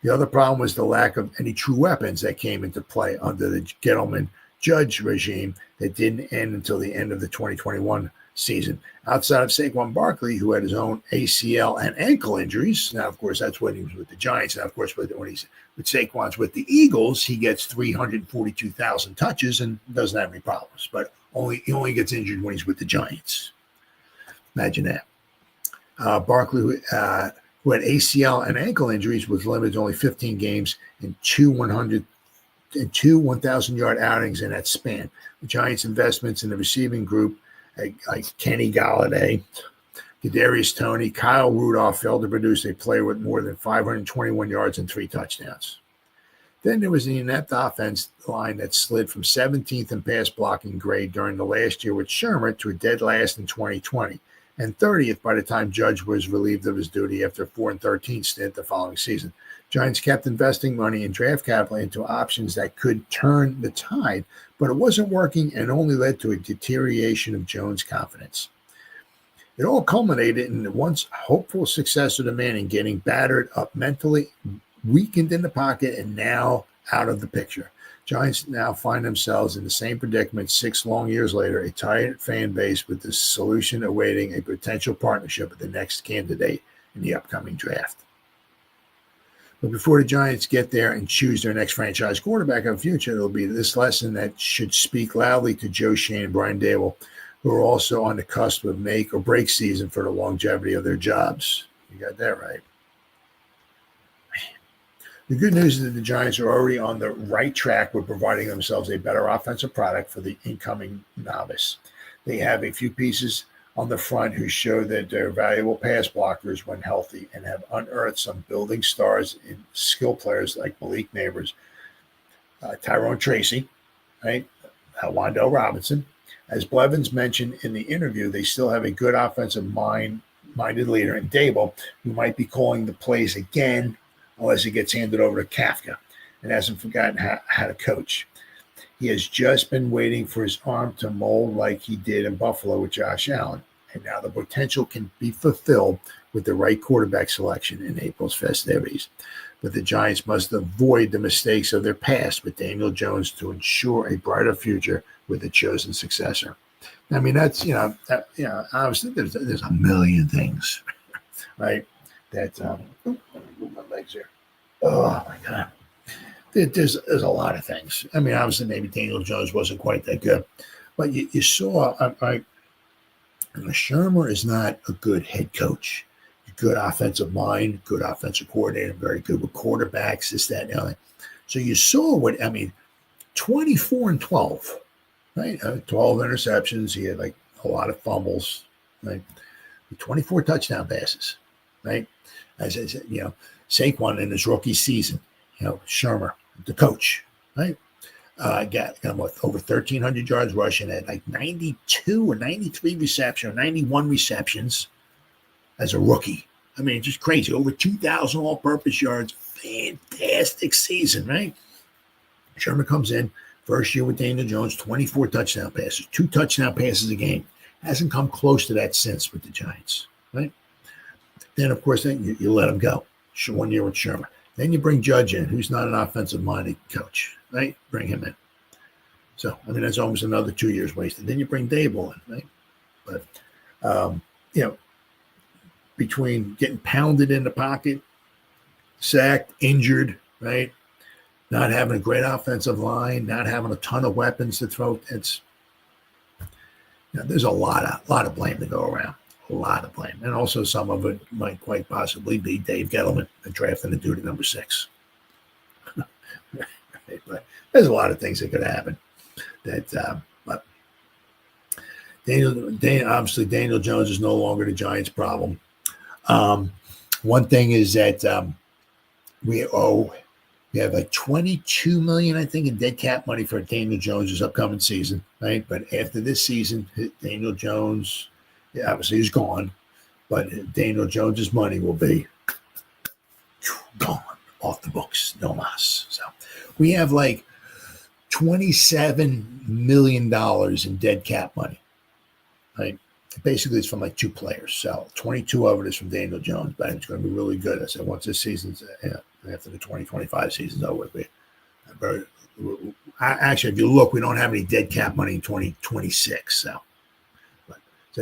The other problem was the lack of any true weapons that came into play under the Gettleman Judge regime that didn't end until the end of the 2021 season. Outside of Saquon Barkley, who had his own ACL and ankle injuries. Now, of course, that's when he was with the Giants. Now, of course, when he's with Saquon's with the Eagles, he gets 342,000 touches and doesn't have any problems. But he only gets injured when he's with the Giants. Imagine that. Barkley, who had ACL and ankle injuries, was limited to only 15 games and two 1,000-yard outings in that span. The Giants' investments in the receiving group, like Kenny Galladay, Kadarius Toney, Kyle Rudolph, failed to produce a player with more than 521 yards and 3 touchdowns. Then there was the inept offense line that slid from 17th in pass blocking grade during the last year with Shurmur to a dead last in 2020, and 30th by the time Judge was relieved of his duty after a 4-13 stint the following season. Giants kept investing money in draft capital into options that could turn the tide, but it wasn't working and only led to a deterioration of Jones' confidence. It all culminated in the once hopeful successor to Manning getting battered up mentally, weakened in the pocket, and now out of the picture. Giants now find themselves in the same predicament 6 long years later, a tired fan base with the solution awaiting a potential partnership with the next candidate in the upcoming draft. But before the Giants get there and choose their next franchise quarterback of the future, it'll be this lesson that should speak loudly to Joe Schoen and Brian Daboll, who are also on the cusp of make or break season for the longevity of their jobs. You got that right. The good news is that the Giants are already on the right track with providing themselves a better offensive product for the incoming novice. They have a few pieces on the front who show that they're valuable pass blockers when healthy and have unearthed some building stars in skill players like Malik Neighbors, Tyrone Tracy, right? Wando Robinson. As Blevins mentioned in the interview, they still have a good offensive minded leader in Daboll, who might be calling the plays again unless it gets handed over to Kafka and hasn't forgotten how to coach. He has just been waiting for his arm to mold like he did in Buffalo with Josh Allen. And now the potential can be fulfilled with the right quarterback selection in April's festivities. But the Giants must avoid the mistakes of their past with Daniel Jones to ensure a brighter future with a chosen successor. I mean, that's, obviously there's a million things, right? That, my legs here. Oh, my God. There's a lot of things. I mean, obviously, maybe Daniel Jones wasn't quite that good. But you saw, Shermer is not a good head coach. Good offensive mind, good offensive coordinator, very good with quarterbacks, this, that, and the other. So you saw 24 and 12, right? 12 interceptions. He had like a lot of fumbles, right? 24 touchdown passes, right? As I said, Saquon in his rookie season, Shermer, the coach, right? Got over 1,300 yards rushing at like 92 or 93 receptions, or 91 receptions as a rookie. I mean, just crazy. Over 2,000 all-purpose yards. Fantastic season, right? Sherman comes in, first year with Daniel Jones, 24 touchdown passes, 2 touchdown passes a game. Hasn't come close to that since with the Giants, right? Then, of course, then you let him go. 1 year with Sherman. Then you bring Judge in, who's not an offensive-minded coach, right? Bring him in. So, I mean, that's almost another 2 years wasted. Then you bring Dable in, right? But, between getting pounded in the pocket, sacked, injured, right? Not having a great offensive line, not having a ton of weapons to throw. There's a lot of blame to go around. A lot of blame. And also some of it might quite possibly be Dave Gettleman drafting the dude at number 6. But there's a lot of things that could happen. But obviously Daniel Jones is no longer the Giants' problem. One thing is that we have like $22 million, I think, in dead cap money for Daniel Jones' upcoming season, right? But after this season, Daniel Jones, obviously he's gone, but Daniel Jones' money will be gone off the books, no mas. So we have like $27 million in dead cap money, right? Basically, it's from like 2 players. So 22 of it is from Daniel Jones, but it's going to be really good. I said once this season's after the 2025 season's over, actually, if you look, we don't have any dead cap money in 2026. So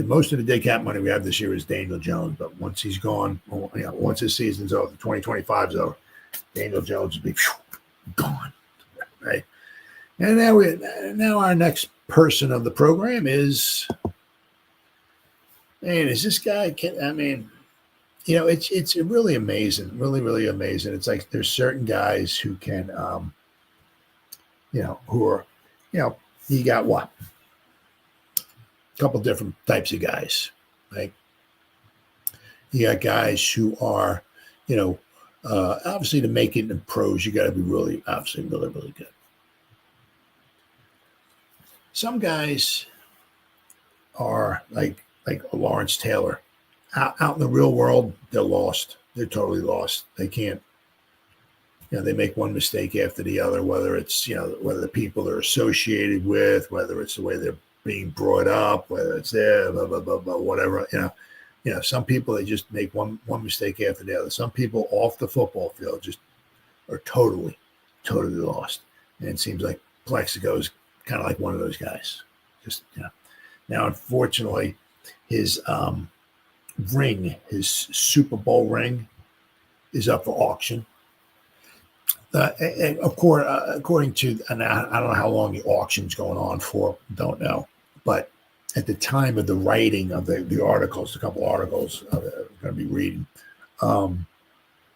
most of the dead cap money we have this year is Daniel Jones. But once he's gone, once his season's over, 2025 is over, Daniel Jones will be gone, right? And now our next person of the program is. Man, is this guy? It's really amazing, really, really amazing. It's like there's certain guys who can, who are, you got what? A couple different types of guys, right? You got guys who are, obviously to make it in pros, you got to be really, obviously, really, really good. Some guys are like Lawrence Taylor. Out in the real world, they're lost. They're totally lost. They can't, they make one mistake after the other, whether it's, whether the people they're associated with, whether it's the way they're being brought up, whether it's there, blah, blah, blah, blah, whatever, some people, they just make one mistake after the other. Some people off the football field just are totally, totally lost. And it seems like Plexico is kind of like one of those guys. Just, Now, unfortunately, his ring, his Super Bowl ring, is up for auction. And according to, and I don't know how long the auction's going on for, don't know. But at the time of the writing of the articles, a couple articles I'm going to be reading,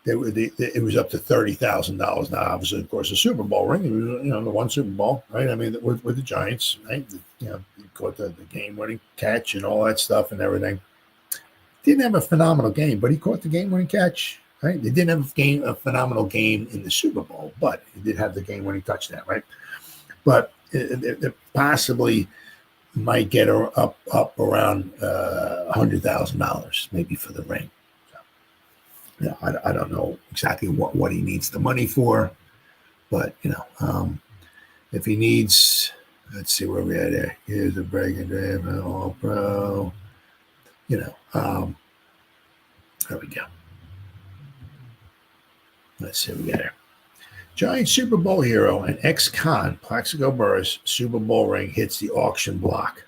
it was up to $30,000. Now, obviously, of course, the Super Bowl ring, the one Super Bowl, right? I mean, with the Giants, right? You caught the game-winning catch and all that stuff and everything. Didn't have a phenomenal game, but he caught the game-winning catch, right? They didn't have a phenomenal game in the Super Bowl, but he did have the game-winning touchdown, right? But it possibly might get her up around $100,000 maybe for the ring. So, I don't know exactly what he needs the money for, but If he needs, let's see where we at there. Here's a breaking day, all pro. There we go. Let's see what we got here. Giant Super Bowl hero and ex-con Plaxico Burress Super Bowl ring hits the auction block.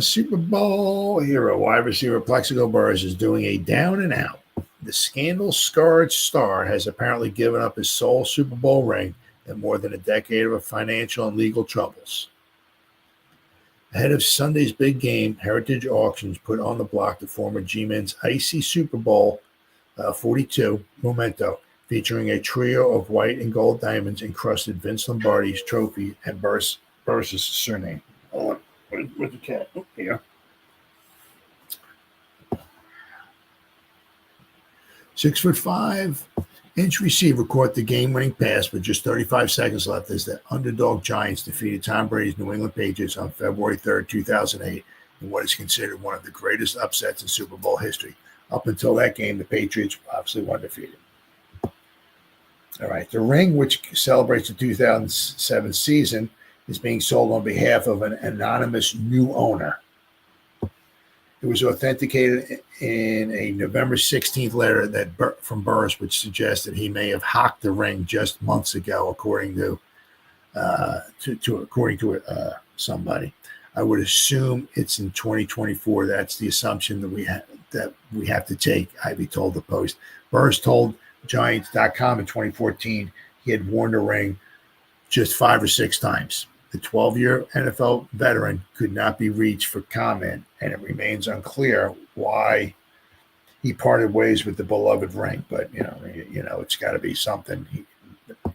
Super Bowl hero wide receiver Plaxico Burress is doing a down and out. The scandal-scarred star has apparently given up his sole Super Bowl ring in more than a decade of financial and legal troubles. Ahead of Sunday's big game, Heritage Auctions put on the block the former G-Men's icy Super Bowl 42 memento, featuring a trio of white and gold diamonds encrusted Vince Lombardi's trophy and Burress's surname. Oh, where's the cat? Oh, here. 6'5" receiver caught the game-winning pass with just 35 seconds left as the underdog Giants defeated Tom Brady's New England Patriots on February 3rd, 2008, in what is considered one of the greatest upsets in Super Bowl history. Up until that game, the Patriots were obviously undefeated. All right, the ring, which celebrates the 2007 season, is being sold on behalf of an anonymous new owner. It was authenticated in a November 16th letter from Burress, which suggests that he may have hocked the ring just months ago, according to somebody. I would assume it's in 2024. That's the assumption that we have to take. Ivy told the Post. Burress told Giants.com in 2014 he had worn the ring just 5 or 6 times. The 12-year NFL veteran could not be reached for comment, and it remains unclear why he parted ways with the beloved ring. But it's got to be something.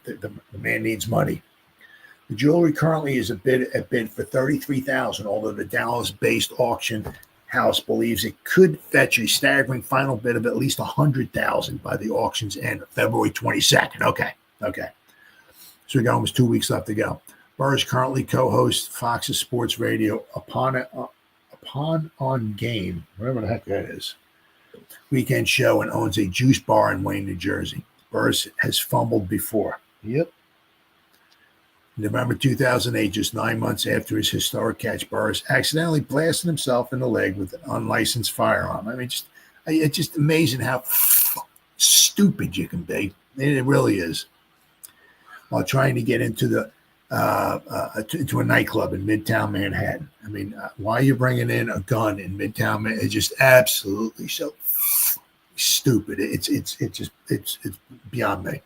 The man needs money. The jewelry currently is a bid for $33,000, although the Dallas-based auction house believes it could fetch a staggering final bid of at least $100,000 by the auction's end, February 22nd. Okay. So we got almost 2 weeks left to go. Burress currently co-hosts Fox's Sports Radio Upon on Game, whatever the heck that is, weekend show, and owns a juice bar in Wayne, New Jersey. Burress has fumbled before. Yep. November 2008, just 9 months after his historic catch, Burress accidentally blasted himself in the leg with an unlicensed firearm. I mean, it's just amazing how stupid you can be. It really is. While trying to get into into a nightclub in Midtown Manhattan. I mean, why are you bringing in a gun in Midtown Manhattan? It's just absolutely so stupid. It's beyond me.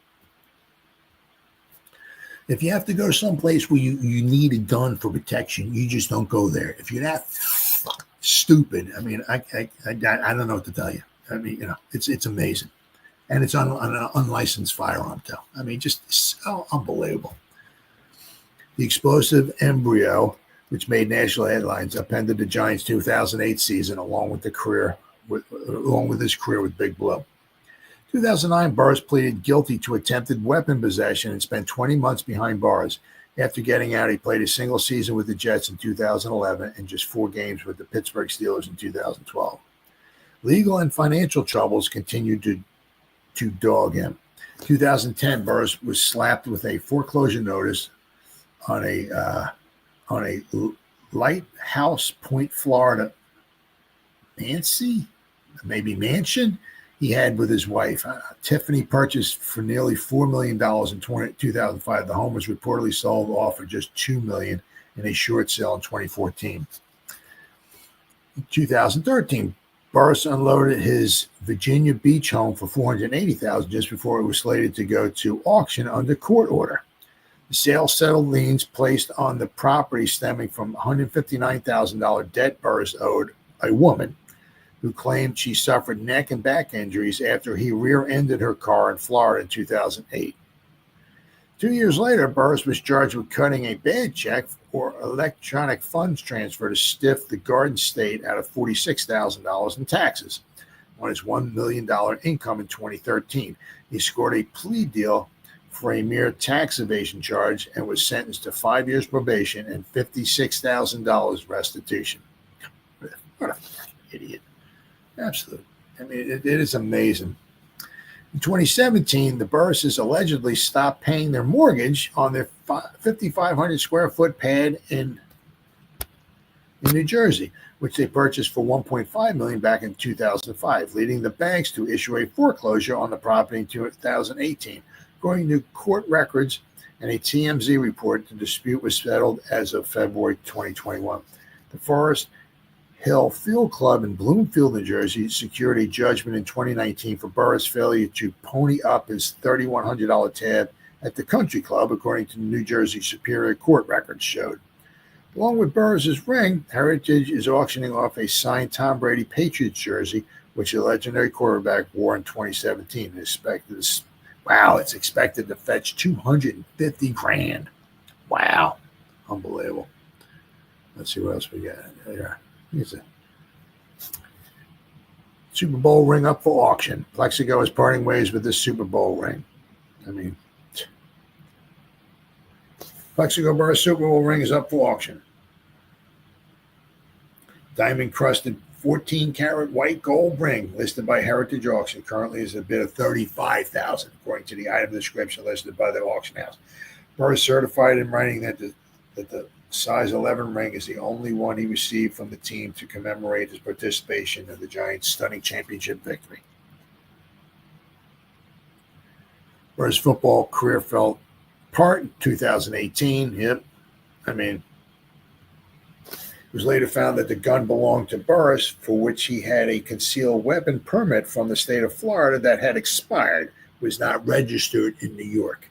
If you have to go someplace where you need a gun for protection, you just don't go there. If you're that stupid, I mean, I don't know what to tell you. I mean, it's amazing. And it's on an unlicensed firearm, too. I mean, just so unbelievable. The explosive embryo, which made national headlines, upended the Giants' 2008 season, along with his career with Big Blue. 2009, Burress pleaded guilty to attempted weapon possession and spent 20 months behind bars. After getting out, he played a single season with the Jets in 2011 and just 4 games with the Pittsburgh Steelers in 2012. Legal and financial troubles continued to dog him. 2010, Burress was slapped with a foreclosure notice on a Lighthouse Point, Florida mansion he had with his wife. Tiffany purchased for nearly $4 million in 2005. The home was reportedly sold off for just $2 million in a short sale in 2014. In 2013, Burress unloaded his Virginia Beach home for $480,000 just before it was slated to go to auction under court order. The sale settled liens placed on the property stemming from $159,000 debt Burress owed a woman who claimed she suffered neck and back injuries after he rear-ended her car in Florida in 2008. 2 years later, Burress was charged with cutting a bad check for electronic funds transfer to stiff the Garden State out of $46,000 in taxes on his $1 million income in 2013. He scored a plea deal for a mere tax evasion charge and was sentenced to 5 years probation and $56,000 restitution. What a idiot. Absolutely. I mean, it is amazing. In 2017, the Burrises allegedly stopped paying their mortgage on their 5,500 square foot pad in New Jersey, which they purchased for $1.5 million back in 2005, leading the banks to issue a foreclosure on the property in 2018. According to court records and a TMZ report, the dispute was settled as of February 2021. The Forest Hill Field Club in Bloomfield, New Jersey, secured a judgment in 2019 for Burris' failure to pony up his $3,100 tab at the country club, according to New Jersey Superior Court records showed. Along with Burris' ring, Heritage is auctioning off a signed Tom Brady Patriots jersey, which the legendary quarterback wore in 2017. It's expected to fetch $250,000. Wow, unbelievable. Let's see what else we got here. Here's a Super Bowl ring up for auction. Plexico is parting ways with this Super Bowl ring. I mean, Plexico Burris Super Bowl ring is up for auction. Diamond-crusted 14-karat white gold ring listed by Heritage Auction currently is a bid of $35,000, according to the item description listed by the auction house. Burris certified in writing that the size 11 ring is the only one he received from the team to commemorate his participation in the Giants' stunning championship victory. Burris' football career fell apart in 2018. Yep. I mean, it was later found that the gun belonged to Burris, for which he had a concealed weapon permit from the state of Florida that had expired, was not registered in New York.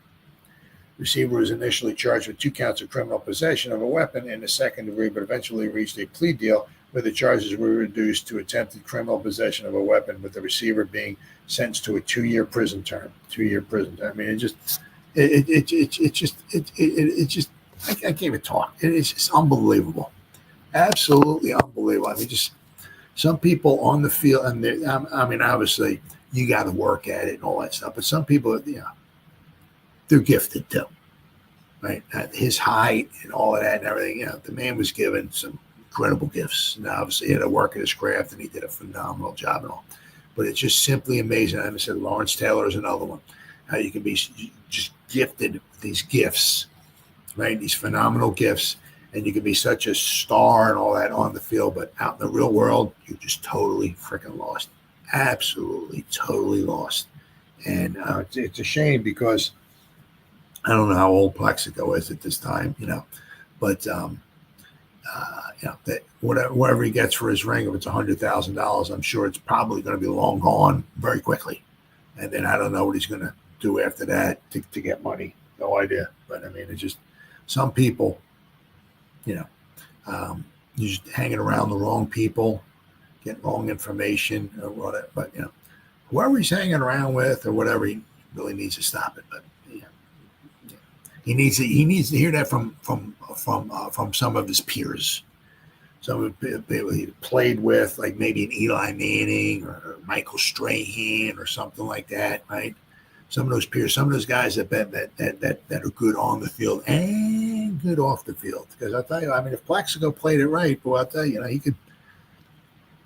The receiver was initially charged with 2 counts of criminal possession of a weapon in the second degree, but eventually reached a plea deal where the charges were reduced to attempted criminal possession of a weapon, with the receiver being sentenced to a 2-year prison term. 2-year prison term. I mean, I can't even talk. It's just unbelievable. Absolutely unbelievable. I mean, just some people on the field, and I mean, obviously, you got to work at it and all that stuff. But some people, they're gifted too, right? At his height and all of that and everything, the man was given some incredible gifts. And obviously, he had to work at his craft, and he did a phenomenal job and all. But it's just simply amazing. I said Lawrence Taylor is another one. How you can be just gifted with these gifts, right? These phenomenal gifts. And you can be such a star and all that on the field, but out in the real world, you're just totally freaking lost. Absolutely, totally lost. And it's a shame because I don't know how old Plexico is at this time, but that whatever he gets for his ring, if it's $100,000, I'm sure it's probably going to be long gone very quickly. And then I don't know what he's going to do after that to get money. No idea. But I mean, it's just some people. You're just hanging around the wrong people, getting wrong information or whatever. But whoever he's hanging around with or whatever, he really needs to stop it. But he needs to hear that from some of his peers, some of the people he played with, like maybe an Eli Manning or Michael Strahan or something like that, right? Some of those peers, some of those guys that are good on the field and good off the field. Because I'll tell you, I mean, if Plexico played it right, boy, I'll tell you, he could.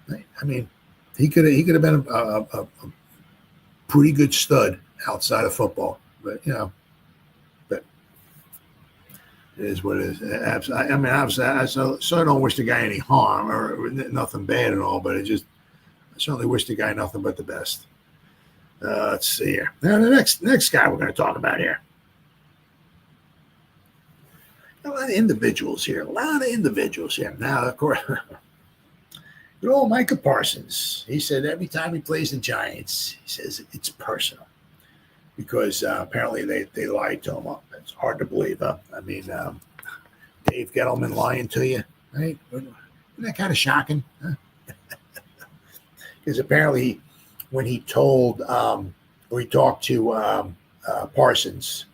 I mean, he could have been a pretty good stud outside of football. But but it is what it is. I mean, obviously, I certainly don't wish the guy any harm or nothing bad at all. But I certainly wish the guy nothing but the best. Let's see here. Now, the next guy we're going to talk about here. A lot of individuals here. Now, of course, good old Micah Parsons. He said every time he plays the Giants, he says it's personal because apparently they lied to him. It's hard to believe. I mean, Dave Gettleman lying to you, right? Isn't that kind of shocking? Because apparently when he told or he talked to Parsons,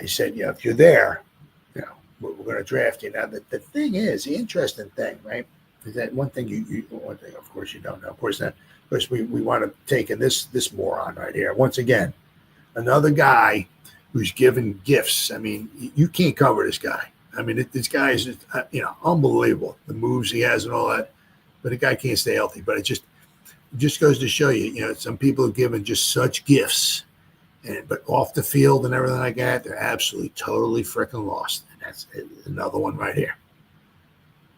he said, if you're there, we're going to draft you. Now, the thing is, the interesting thing, right, is that one thing one thing, of course, you don't know. Of course, we want to take in this moron right here. Once again, another guy who's given gifts. I mean, you can't cover this guy. I mean, this guy is just, unbelievable, the moves he has and all that. But the guy can't stay healthy. But it's just, just goes to show you, some people are given just such gifts, but off the field and everything like that, they're absolutely, totally freaking lost. And that's another one right here.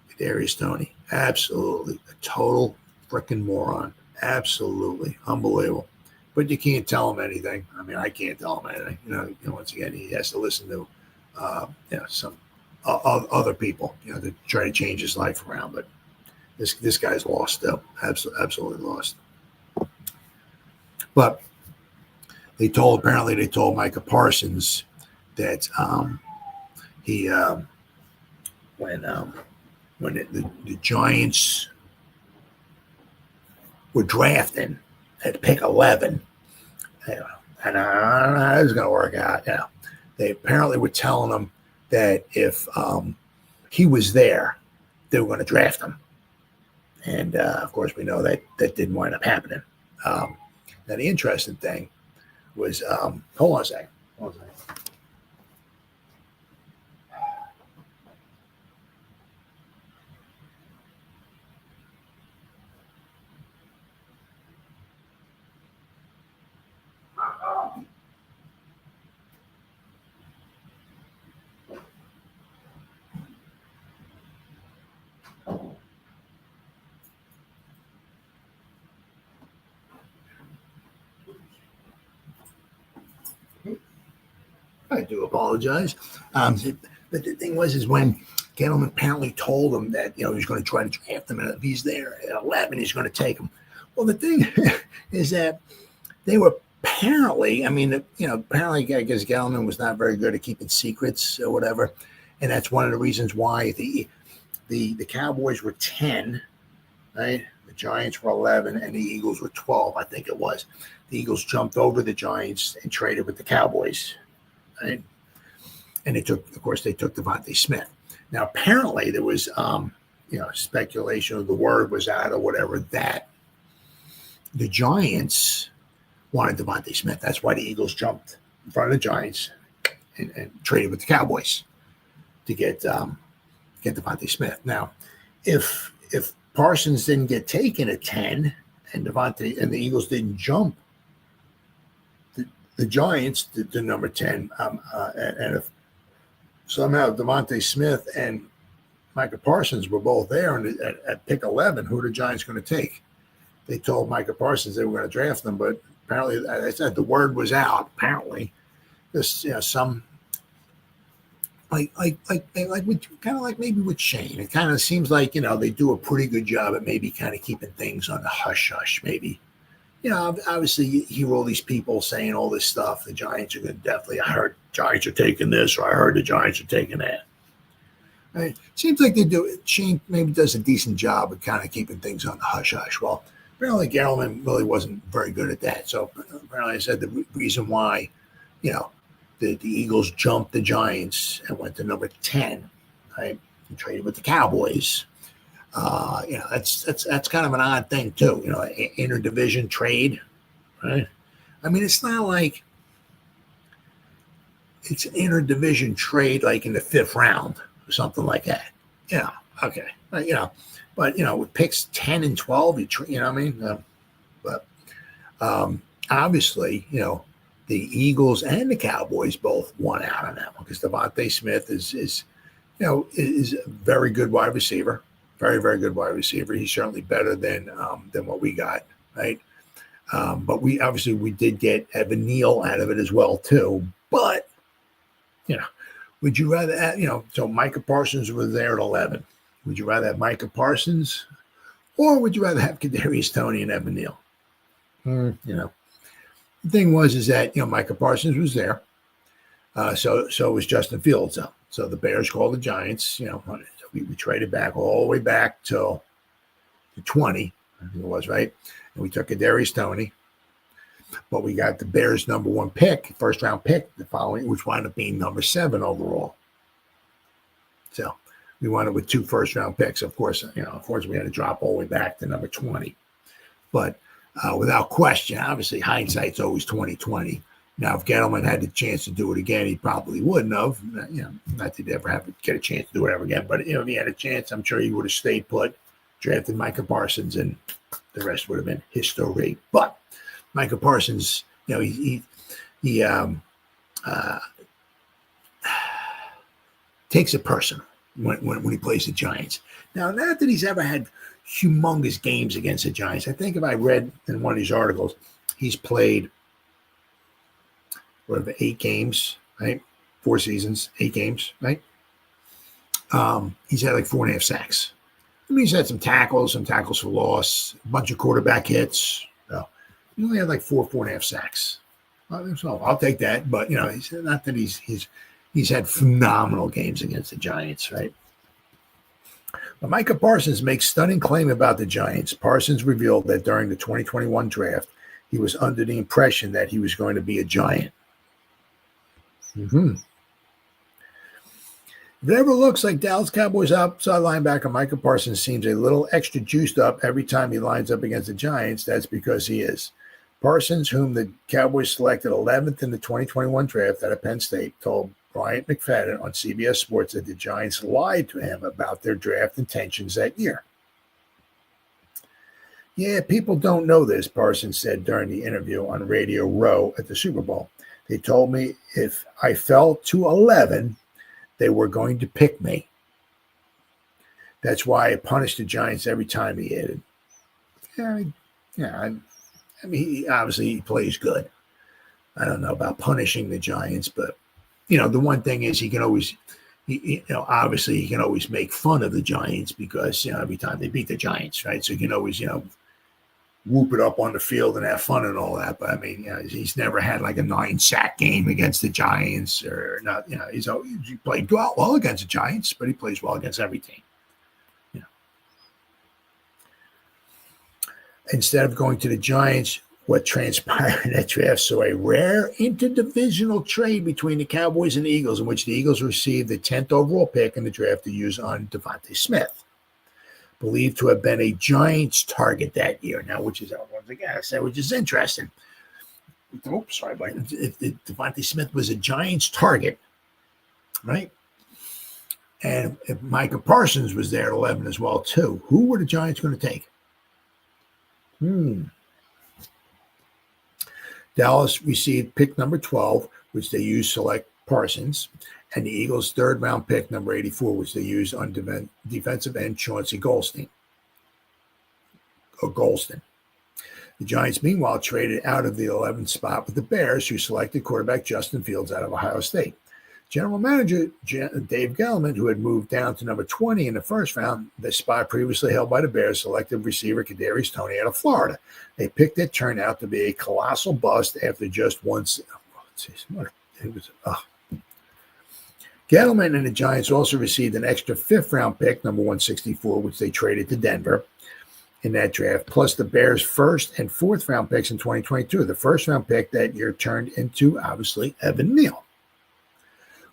Kadarius Toney, absolutely a total freaking moron. Absolutely unbelievable. But you can't tell him anything. I mean, I can't tell him anything. Once again, he has to listen to, some other people, to try to change his life around. But this guy's lost, though. Absolutely lost. But apparently they told Micah Parsons that he when the Giants were drafting at pick 11, and I don't know how it was going to work out. They apparently were telling him that if he was there, they were going to draft him. And, of course, we know that didn't wind up happening. Now, the interesting thing was, hold on a second. I do apologize. But the thing is when Gettleman apparently told him that, he was going to try to draft him, and if he's there at 11, he's going to take him. Well, the thing is that they were apparently, apparently, I guess Gettleman was not very good at keeping secrets or whatever. And that's one of the reasons why the Cowboys were 10, right? The Giants were 11, and the Eagles were 12, I think it was. The Eagles jumped over the Giants and traded with the Cowboys. Right? And they took Devontae Smith. Now, apparently there was, speculation, or the word was out or whatever, that the Giants wanted Devontae Smith. That's why the Eagles jumped in front of the Giants and traded with the Cowboys to get Devontae Smith. Now, if Parsons didn't get taken at 10 and the Eagles didn't jump the Giants to number 10, and if somehow Devontae Smith and Micah Parsons were both there and at pick 11, who are the Giants going to take? They told Micah Parsons they were going to draft them, but apparently, as I said, the word was out. Apparently, this some like maybe with Schoen, it kind of seems like they do a pretty good job at maybe kind of keeping things on the hush hush. Maybe obviously you hear all these people saying all this stuff. The Giants are going to definitely. I heard Giants are taking this, or I heard the Giants are taking that. Right? Seems like they do. Schoen maybe does a decent job of kind of keeping things on the hush hush. Well, apparently Gettleman really wasn't very good at that. So apparently I said the reason why, the Eagles jumped the Giants and went to number 10, right? And traded with the Cowboys. That's kind of an odd thing too. Interdivision trade, right? I mean, it's not like it's an interdivision trade like in the 5th round or something like that. Okay. But with picks 10 and 12, obviously, the Eagles and the Cowboys both won out on that one because Devontae Smith is a very good wide receiver, very, very good wide receiver. He's certainly better than what we got, right? But we did get Evan Neal out of it as well too. But would you rather have, so Micah Parsons was there at 11. Would you rather have Micah Parsons, or would you rather have Kadarius Toney and Evan Neal? The thing is that Micah Parsons was there, so was Justin Fields. So the Bears called the Giants. We traded back all the way back till the 20, I think it was, right, and we took Kadarius Toney, but we got the Bears' number 1 pick, first round pick, the following, which wound up being number 7 overall. So we wound up with 2 first round picks. Of course, we had to drop all the way back to number 20. But without question, obviously, hindsight's always 20/20. Now, if Gettleman had the chance to do it again, he probably wouldn't have. Not that he'd ever get a chance to do it ever again. But if he had a chance, I'm sure he would have stayed put drafted Micah Parsons, and the rest would have been history. But Micah Parsons, he takes it personal when he plays the Giants. Now, not that he's ever had humongous games against the Giants. I think if I read in one of these articles, he's played 8 games, right? 4 seasons, 8 games, right? He's had like 4.5 sacks. I mean, he's had some tackles for loss, a bunch of quarterback hits. So he only had like 4.5 sacks. So I'll take that. But he's not that he's had phenomenal games against the Giants, right? But Micah Parsons makes stunning claim about the Giants. Parsons revealed that during the 2021 draft, he was under the impression that he was going to be a Giant. If it ever looks like Dallas Cowboys outside linebacker Micah Parsons seems a little extra juiced up every time he lines up against the Giants, that's because he is. Parsons, whom the Cowboys selected 11th in the 2021 draft out of Penn State, told Bryant McFadden on CBS Sports that the Giants lied to him about their draft intentions that year. Yeah, people don't know this, Parsons said during the interview on Radio Row at the Super Bowl. They told me if I fell to 11, they were going to pick me. That's why I punished the Giants every time he hit it. I mean, he plays good. I don't know about punishing the Giants, but the one thing is he can always make fun of the Giants because every time they beat the Giants, right? So he can always whoop it up on the field and have fun and all that. But I mean, he's never had like a 9-sack game against the Giants or not. He played well against the Giants, but he plays well against every team. Instead of going to the Giants, what transpired in that draft saw a rare interdivisional trade between the Cowboys and the Eagles, in which the Eagles received the 10th overall pick in the draft to use on Devontae Smith, believed to have been a Giants target that year. Now, which is interesting. Oops, sorry, but if Devontae Smith was a Giants target, right? And if Micah Parsons was there at 11 as well, too, who were the Giants going to take? Dallas received pick number 12, which they used to select Parsons, and the Eagles' 3rd-round pick, number 84, which they used on defensive end Chauncey Golston. The Giants, meanwhile, traded out of the 11th spot with the Bears, who selected quarterback Justin Fields out of Ohio State. General manager Dave Gettleman, who had moved down to number 20 in the 1st round, the spot previously held by the Bears, selected receiver Kadarius Toney out of Florida. A pick that turned out to be a colossal bust after just once. Gettleman and the Giants also received an extra 5th-round pick, number 164, which they traded to Denver in that draft, plus the Bears' 1st and 4th-round picks in 2022. The 1st-round pick that year turned into, obviously, Evan Neal.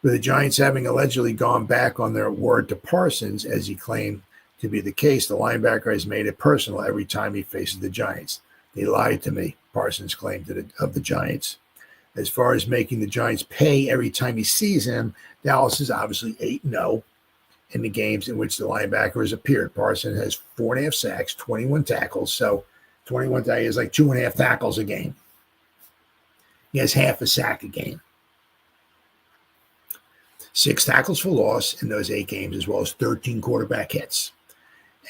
With the Giants having allegedly gone back on their word to Parsons, as he claimed to be the case, the linebacker has made it personal every time he faces the Giants. They lied to me, Parsons claimed of the Giants. As far as making the Giants pay every time he sees him, Dallas is obviously 8-0 in the games in which the linebacker has appeared. Parsons has 4.5 sacks, 21 tackles. So 21 tackles is like 2.5 tackles a game. He has half a sack a game. 6 tackles for loss in those 8 games, as well as 13 quarterback hits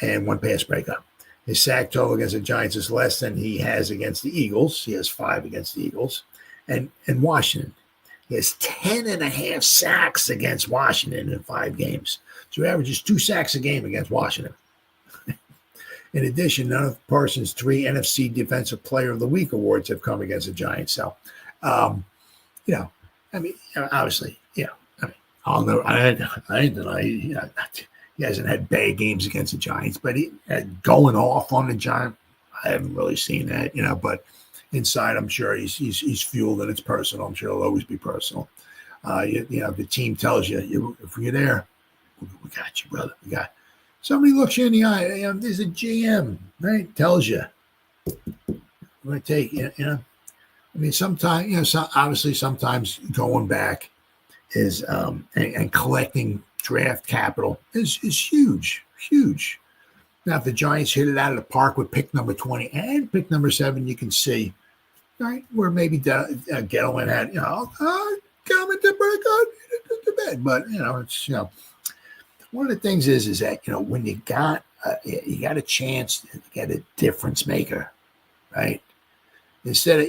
and 1 pass breakup. His sack total against the Giants is less than he has against the Eagles. He has 5 against the Eagles. And Washington, he has 10.5 sacks against Washington in 5 games. So he averages 2 sacks a game against Washington. In addition, none of Parsons' 3 NFC Defensive Player of the Week awards have come against the Giants. So, obviously, I'll know. I deny he hasn't had bad games against the Giants, but he going off on the Giants, I haven't really seen that, But inside, I'm sure he's fueled and it's personal. I'm sure it'll always be personal. The team tells you, if you're there, we got you, brother. We got. Somebody looks you in the eye. There's a GM, right? Tells you. We're going to take, I mean, sometimes, obviously, sometimes going back is and collecting draft capital is huge. Now, if the Giants hit it out of the park with pick number 20 and pick number 7, you can see, right, where maybe Gettleman had, Gettleman did pretty good, but, it's, one of the things is that, when you got a chance to get a difference maker, right? Instead of,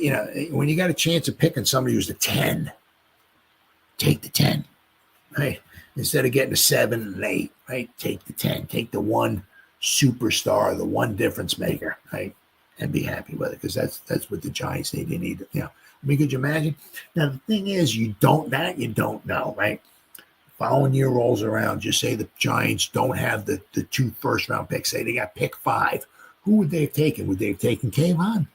when you got a chance of picking somebody who's the 10, take the 10, right? Instead of getting a 7 and an 8, right? Take the 10, take the one superstar, the one difference maker, right? And be happy with it, because that's what the Giants need. You need, I mean, could you imagine? Now, the thing is, you don't know, right? Following year rolls around, just say the Giants don't have the 2 first-round picks. Say they got pick 5. Who would they have taken? Would they have taken Kayvon?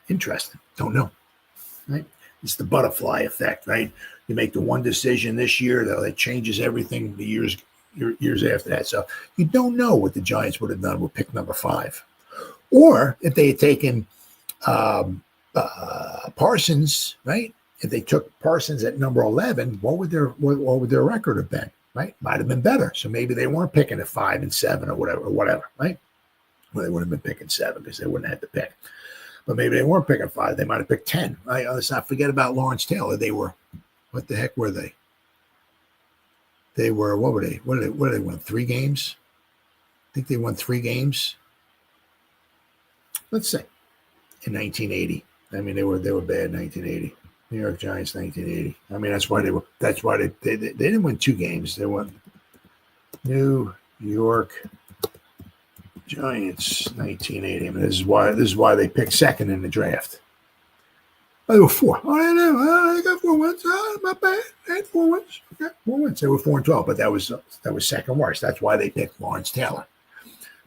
Interesting. Don't know, right? It's the butterfly effect, right? You make the one decision this year, though, that changes everything the years after that. So you don't know what the Giants would have done with pick number 5. Or if they had taken Parsons, right? If they took Parsons at number 11, what would their record have been, right? Might have been better. So maybe they weren't picking at 5 and 7 or whatever, right? Well, they would have been picking 7 because they wouldn't have had to pick. But maybe they weren't picking 5. They might have picked 10. Right? Let's not forget about Lawrence Taylor. They were, what the heck were they? They were, what were they? What did they win? 3 games? I think they won 3 games. Let's say in 1980. I mean, they were bad in 1980. New York Giants, 1980. I mean, that's why they didn't win 2 games. They won New York Giants, 1980. I mean, this is why they picked second in the draft. Oh, they were 4. Oh, I know. They got 4 wins. Oh, not bad. They had 4 wins. Okay, 4 wins. They were 4-12, but that was second worst. That's why they picked Lawrence Taylor.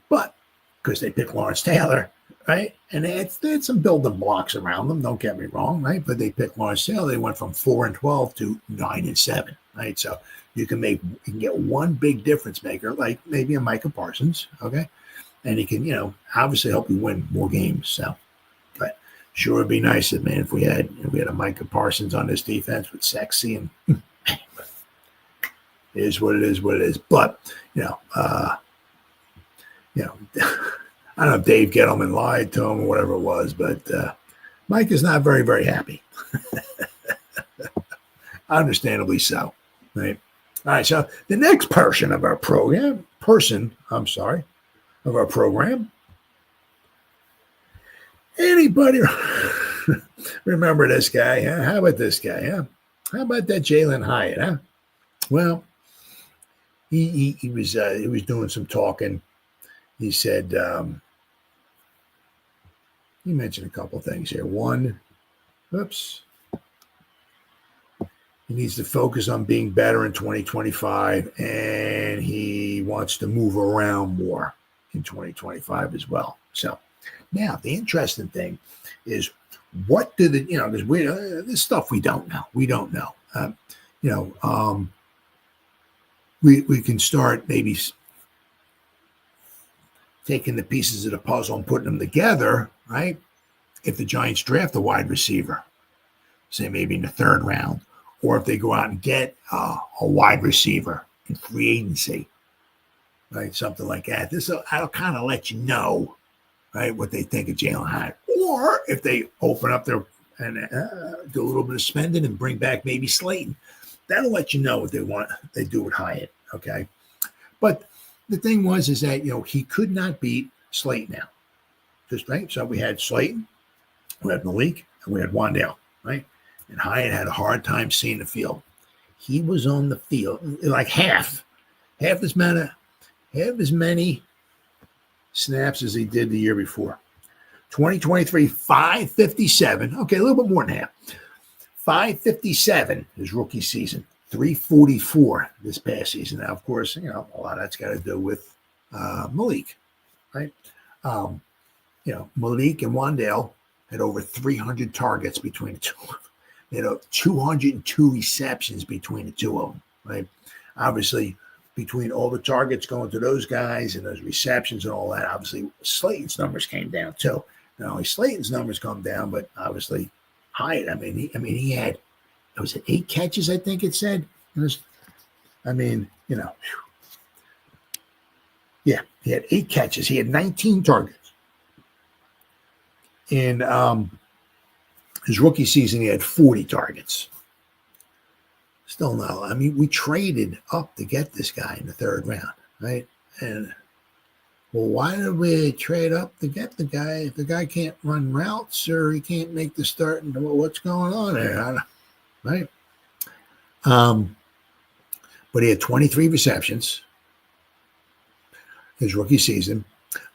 But because they picked Lawrence Taylor, right? And they had some building blocks around them. Don't get me wrong, right? But they picked Lawrence Taylor. They went from 4-12 to 9-7, right? So you can get one big difference maker, like maybe a Micah Parsons, okay? And he can, obviously help you win more games. So, but sure would be nice, man, if we had a Micah Parsons on this defense with sexy and it is what it is. But I don't know if Dave Gettleman lied to him or whatever it was, but Mike is not very, very happy. Understandably so, right? All right, so the next portion of our program, anybody remember this guy? Huh? How about this guy? Huh? How about that Jalen Hyatt? Huh? Well, he was doing some talking. He said he mentioned a couple things here. One, he needs to focus on being better in 2025, and he wants to move around more in 2025 as well. So now the interesting thing is, what do because this stuff we don't know. We don't know. We can start maybe taking the pieces of the puzzle and putting them together, right? If the Giants draft a wide receiver, say maybe in the 3rd round, or if they go out and get a wide receiver in free agency, right? Something like that. I'll kind of let you know, right, what they think of Jalen Hyatt. Or if they open up their and do a little bit of spending and bring back maybe Slayton, that'll let you know what they do with Hyatt, okay? But the thing is that, he could not beat Slayton now. Just right. So we had Slayton, we had Malik, and we had Wandale, right? And Hyatt had a hard time seeing the field. He was on the field like half as many snaps as he did the year before. 2023, 557. Okay, a little bit more than half. 557 his rookie season. 344 this past season. Now, of course, a lot of that's got to do with Malik, right? Malik and Wandale had over 300 targets between the two of them. They had 202 receptions between the two of them, right? Obviously, between all the targets going to those guys and those receptions and all that, obviously Slayton's numbers came down too. Not only Slayton's numbers come down, but obviously Hyatt. He had, was it 8 catches? I think it said. It was, Yeah, he had 8 catches. He had 19 targets. In his rookie season, he had 40 targets. Still no. I mean, we traded up to get this guy in the 3rd round, right? And well, why did we trade up to get the guy if the guy can't run routes or he can't make the start? And what's going on there, right? But he had 23 receptions his rookie season.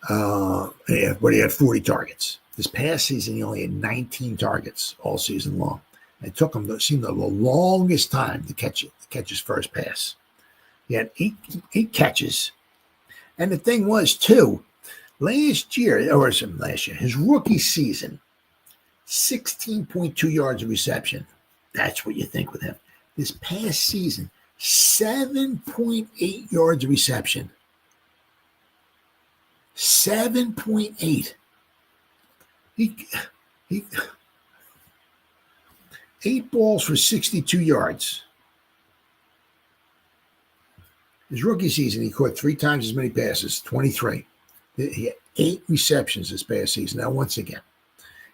But he had 40 targets. This past season, he only had 19 targets all season long. It took him, it seemed the longest time to catch his first pass. He had eight catches. And the thing was, too, last year, his rookie season, 16.2 yards of reception. That's what you think with him. This past season, 7.8 yards of reception. 7.8. He 8 balls for 62 yards. His rookie season, he caught 3 times as many passes, 23. He had 8 receptions this past season. Now, once again,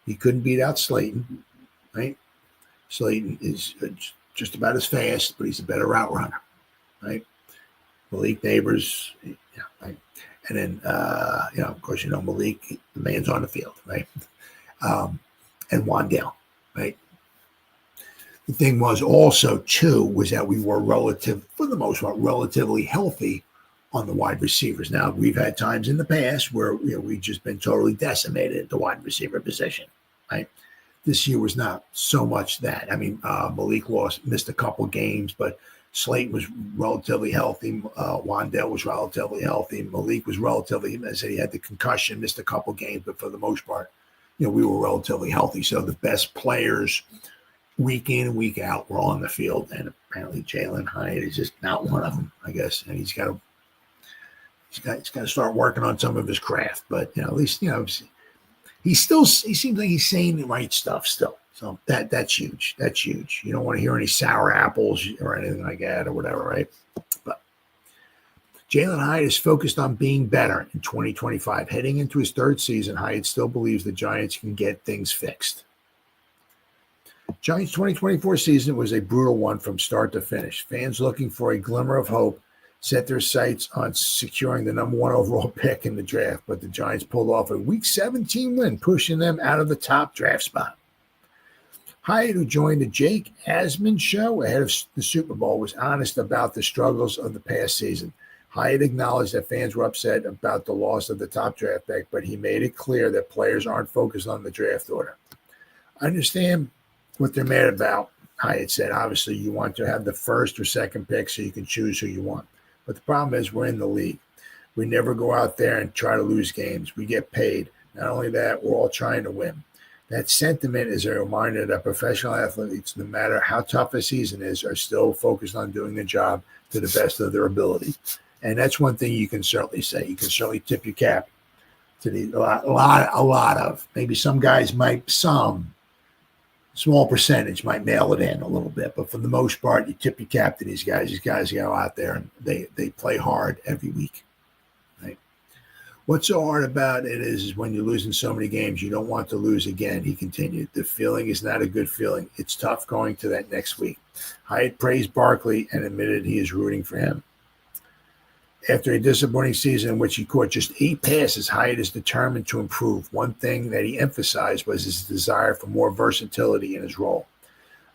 he couldn't beat out Slayton, right? Slayton is just about as fast, but he's a better route runner, right? Malik Neighbors, right? And then, of course, Malik, the man's on the field, right? And Wandale, right? The thing was also, too, was that we were for the most part, relatively healthy on the wide receivers. Now, we've had times in the past where we've just been totally decimated at the wide receiver position, right? This year was not so much that. I mean, Malik missed a couple games, but Slayton was relatively healthy. Wandale was relatively healthy. Malik was relatively, I said he had the concussion, missed a couple games, but for the most part, we were relatively healthy. So the best players week in and week out were on the field, and apparently Jalen Hyatt is just not one of them, I guess. And he's got to start working on some of his craft. But at least he seems like he's saying the right stuff still. So that's huge. That's huge. You don't want to hear any sour apples or anything like that or whatever, right? But Jalen Hyatt is focused on being better in 2025. Heading into his 3rd season, Hyatt still believes the Giants can get things fixed. Giants' 2024 season was a brutal one from start to finish. Fans looking for a glimmer of hope set their sights on securing the number 1 overall pick in the draft, but the Giants pulled off a Week 17 win, pushing them out of the top draft spot. Hyatt, who joined the Jake Asman show ahead of the Super Bowl, was honest about the struggles of the past season. Hyatt acknowledged that fans were upset about the loss of the top draft pick, but he made it clear that players aren't focused on the draft order. I understand what they're mad about, Hyatt said. Obviously, you want to have the 1st or 2nd pick so you can choose who you want. But the problem is we're in the league. We never go out there and try to lose games. We get paid. Not only that, we're all trying to win. That sentiment is a reminder that professional athletes, no matter how tough a season is, are still focused on doing the job to the best of their ability. And that's one thing you can certainly say. You can certainly tip your cap to a lot of. Maybe some guys might, small percentage might mail it in a little bit, but for the most part, you tip your cap to these guys. These guys go out there and they play hard every week. Right? What's so hard about it is when you're losing so many games, you don't want to lose again, he continued. The feeling is not a good feeling. It's tough going to that next week. Hyatt praised Barkley and admitted he is rooting for him. After a disappointing season in which he caught just 8 passes, Hyatt is determined to improve. One thing that he emphasized was his desire for more versatility in his role.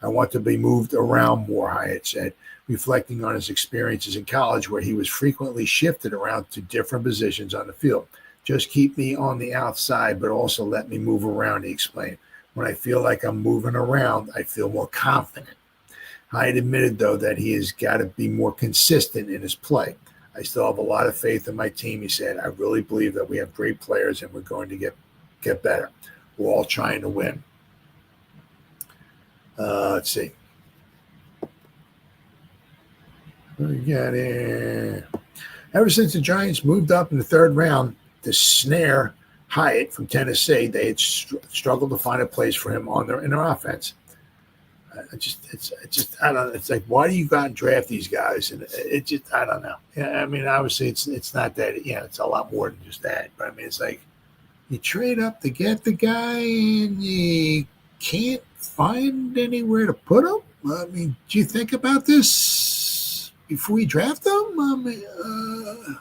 I want to be moved around more, Hyatt said, reflecting on his experiences in college where he was frequently shifted around to different positions on the field. Just keep me on the outside, but also let me move around, he explained. When I feel like I'm moving around, I feel more confident. Hyatt admitted, though, that he has got to be more consistent in his play. I still have a lot of faith in my team, he said. I really believe that we have great players and we're going to get better. We're all trying to win. Let's see. What we got here? Ever since the Giants moved up in the 3rd round to snare Hyatt from Tennessee, they had struggled to find a place for him in their offense. I don't know. It's like, why do you go out and draft these guys? And I don't know. Yeah, I mean, obviously it's not that, it's a lot more than just that. But I mean, it's like you trade up to get the guy and you can't find anywhere to put him. I mean, do you think about this before you draft him? I mean,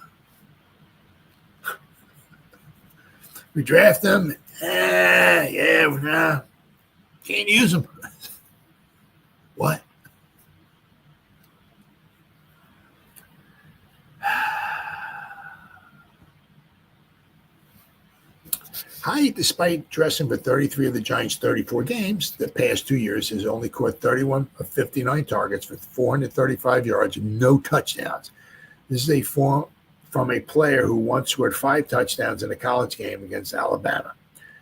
we draft him. Yeah, can't use him. What? Hyatt, despite dressing for 33 of the Giants' 34 games the past 2 years, has only caught 31 of 59 targets for 435 yards and no touchdowns. This is from a player who once scored 5 touchdowns in a college game against Alabama.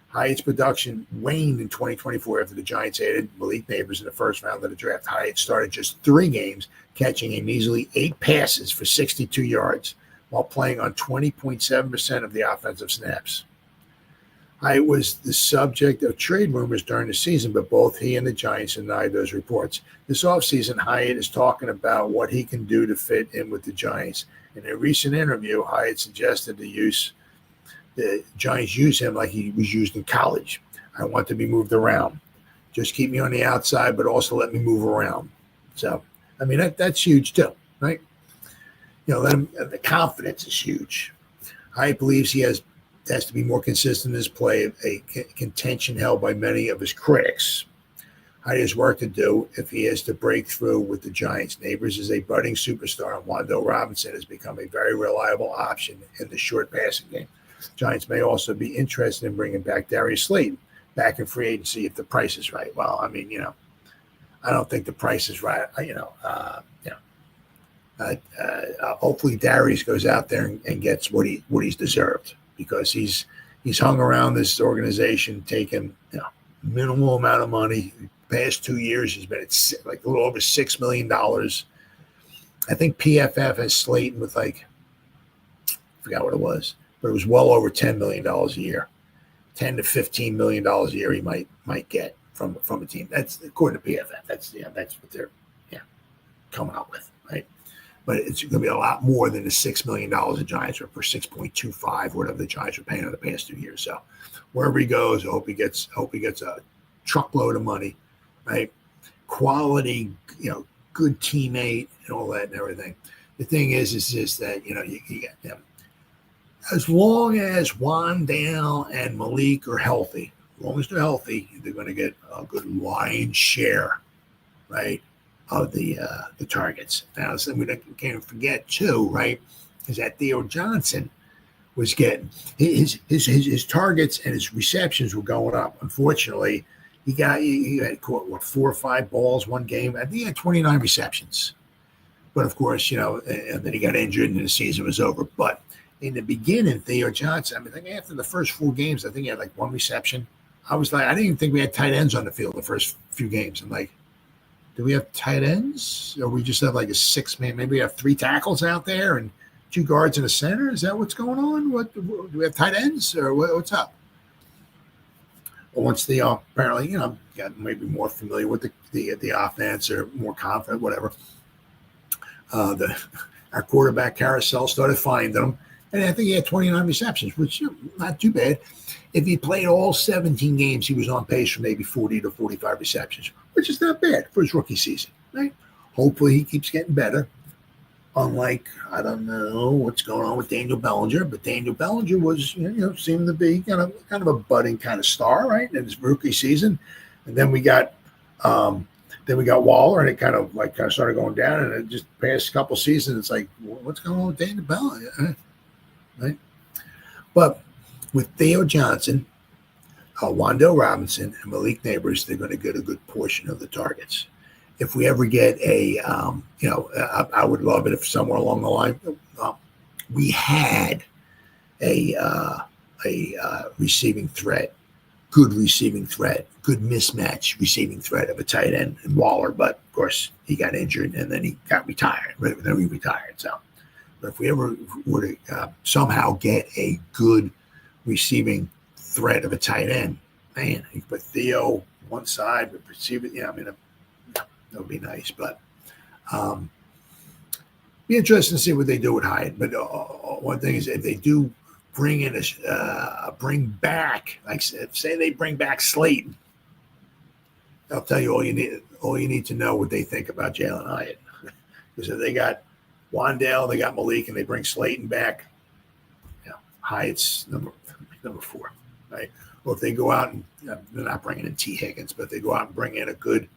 Hyatt's production waned in 2024 after the Giants added Malik Nabers in the first round of the draft. Hyatt started just 3 games, catching a measly 8 passes for 62 yards while playing on 20.7% of the offensive snaps. Hyatt was the subject of trade rumors during the season, but both he and the Giants denied those reports. This offseason, Hyatt is talking about what he can do to fit in with the Giants. In a recent interview, Hyatt suggested the Giants use him like he was used in college. I want to be moved around. Just keep me on the outside, but also let me move around. So, I mean, that's huge too, right? The confidence is huge. Hyatt believes he has to be more consistent in his play, a contention held by many of his critics. Hyatt has work to do if he has to break through with the Giants. Nabers is a budding superstar, and Wando Robinson has become a very reliable option in the short passing game. Giants may also be interested in bringing back Darius Slayton back in free agency if the price is right. Well, I mean, I don't think the price is right. Hopefully Darius goes out there and gets what he's deserved, because he's hung around this organization taking minimal amount of money. The past 2 years he's been at like a little over $6 million. I think PFF has Slayton with I forgot what it was, but it was well over $10 million a year. $10 to $15 million a year he might get from a team. That's according to PFF. That's what they're coming up with, right? But it's going to be a lot more than the $6 million the Giants are for 6.25, whatever the Giants are paying in the past 2 years. So wherever he goes, I hope he gets a truckload of money, right? Quality, good teammate and all that and everything. The thing is just that you get them. As long as Wandale and Malik are healthy, as long as they're healthy, they're going to get a good lion's share, right, of the targets. Now, so we can't forget too, right, is that Theo Johnson was getting his targets and his receptions were going up. Unfortunately, he had caught 4 or 5 balls one game. I think he had 29 receptions. But of course, and then he got injured and the season was over. But in the beginning, Theo Johnson, I think after the first 4 games, I think he had 1 reception. I was like, I didn't even think we had tight ends on the field the first few games. I'm like, do we have tight ends? Or we just have a 6-man? Maybe we have 3 tackles out there and 2 guards in a center? Is that what's going on? What do we have tight ends or what's up? Well, once they apparently, got maybe more familiar with the offense or more confident, whatever, our quarterback carousel started finding them. And I think he had 29 receptions, which is not too bad. If he played all 17 games, he was on pace for maybe 40 to 45 receptions, which is not bad for his rookie season, right? Hopefully he keeps getting better. Unlike, I don't know what's going on with Daniel Bellinger, but Daniel Bellinger was, seemed to be kind of a budding kind of star, right, in his rookie season. And then we got Waller, and it kind of started going down. And it just past couple seasons, it's like, what's going on with Daniel Bellinger, right? But with Theo Johnson, Wando Robinson, and Malik Nabers, they're going to get a good portion of the targets. If we ever get I would love it if somewhere along the line we had a receiving threat, good mismatch receiving threat of a tight end and Waller. But of course he got injured and then he got retired. Then he retired. So, but if we ever were to somehow get a good receiving threat of a tight end, man, you put Theo one side, but receive it. That would be nice. But be interesting to see what they do with Hyatt. But one thing is, if they do bring in bring back, like say they bring back Slayton, I'll tell you all you need to know what they think about Jalen Hyatt. Because if they got Wandale, they got Malik, and they bring Slayton back, Hyatt's number 4, right? Or if they go out and they're not bringing in T. Higgins, but they go out and bring in a good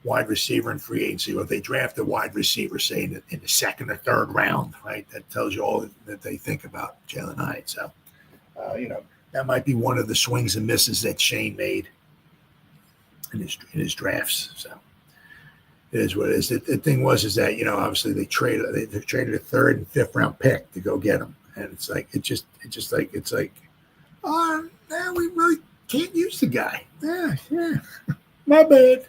wide receiver in free agency, or if they draft a wide receiver, say in the second or third round, right? That tells you all that they think about Jalen Hyatt. So, that might be one of the swings and misses that Shane made in his drafts. So it is what it is. The thing is that obviously they traded a third and fifth round pick to go get him, and it's like oh, now we really can't use the guy. Yeah, my bad.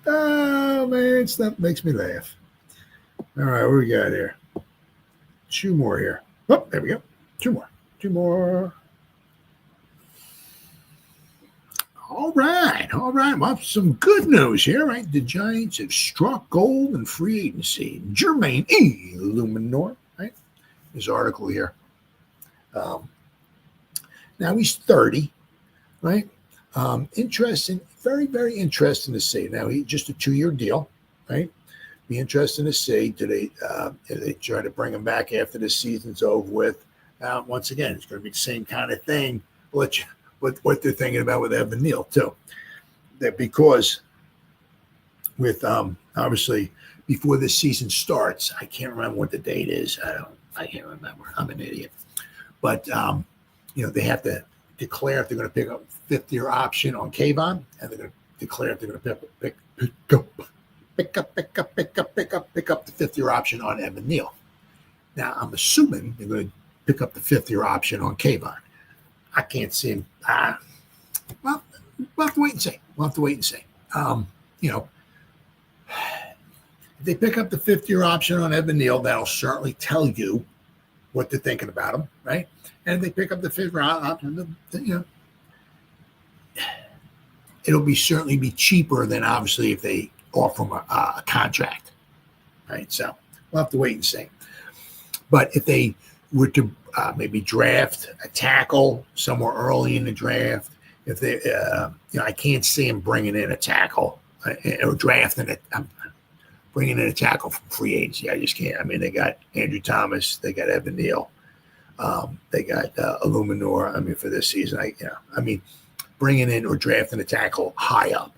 Oh man, stuff makes me laugh. All right, what we got here? 2 more here. Oh, there we go. 2 more. All right. Well, some good news here, right? The Giants have struck gold in free agency. Jermaine Illuminor, right? His article here. Now he's 30, right? Interesting, very, very interesting to see. Now he's just a 2-year deal, right? Be interesting to see. Do they try to bring him back after the season's over with? Once again, it's going to be the same kind of thing. What they're thinking about with Evan Neal too. That because with obviously before this season starts, I can't remember what the date is. I can't remember. I'm an idiot. But they have to declare if they're going to pick up a 5th-year option on Kayvon, and they're going to declare if they're going to pick up the 5th-year option on Evan Neal. Now I'm assuming they're going to pick up the 5th-year option on Kayvon. I can't see him. Well, we'll have to wait and see. If they pick up the 5th-year option on Evan Neal, that'll certainly tell you what they're thinking about him, right? And if they pick up the 5th-year option, it'll certainly be cheaper than obviously if they offer him a contract, right? So we'll have to wait and see. But if they were to maybe draft a tackle somewhere early in the draft, if they, I can't see him bringing in a tackle or drafting it. Bringing in a tackle from free agency. I just can't. I mean, they got Andrew Thomas, they got Evan Neal, they got Illuminor. I mean, for this season, bringing in or drafting a tackle high up,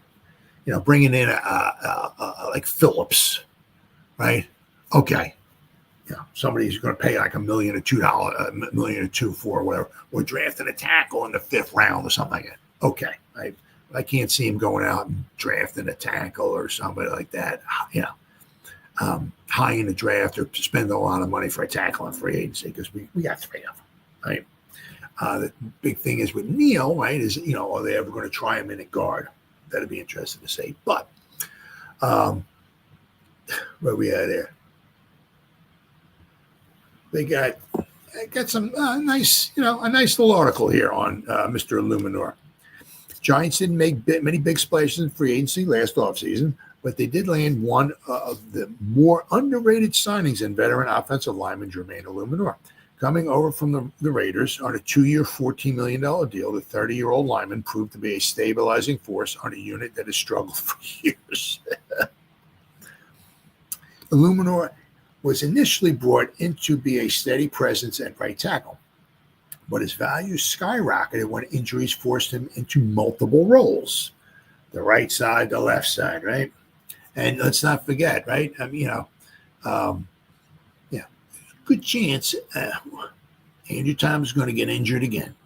bringing in like Phillips, right? Okay, somebody's going to pay like $1 million or $2 million or $2 for whatever, or drafting a tackle in the 5th round or something like that. Okay, I can't see him going out and drafting a tackle or somebody like that, high in the draft or spend a lot of money for a tackle in free agency because we got 3 of them, right? The big thing is with Neal, right, is, are they ever going to try him in at guard? That'd be interesting to see. But where we at there? They got some nice, a nice little article here on Mr. Illuminor. Giants didn't make many big splashes in free agency last offseason, but they did land one of the more underrated signings in veteran offensive lineman Jermaine Illuminor. Coming over from the Raiders on a 2-year, $14 million deal, the 30-year-old lineman proved to be a stabilizing force on a unit that has struggled for years. Illuminor was initially brought in to be a steady presence at right tackle, but his value skyrocketed when injuries forced him into multiple roles. The right side, the left side, right? And let's not forget, right? Good chance Andrew Thomas is going to get injured again,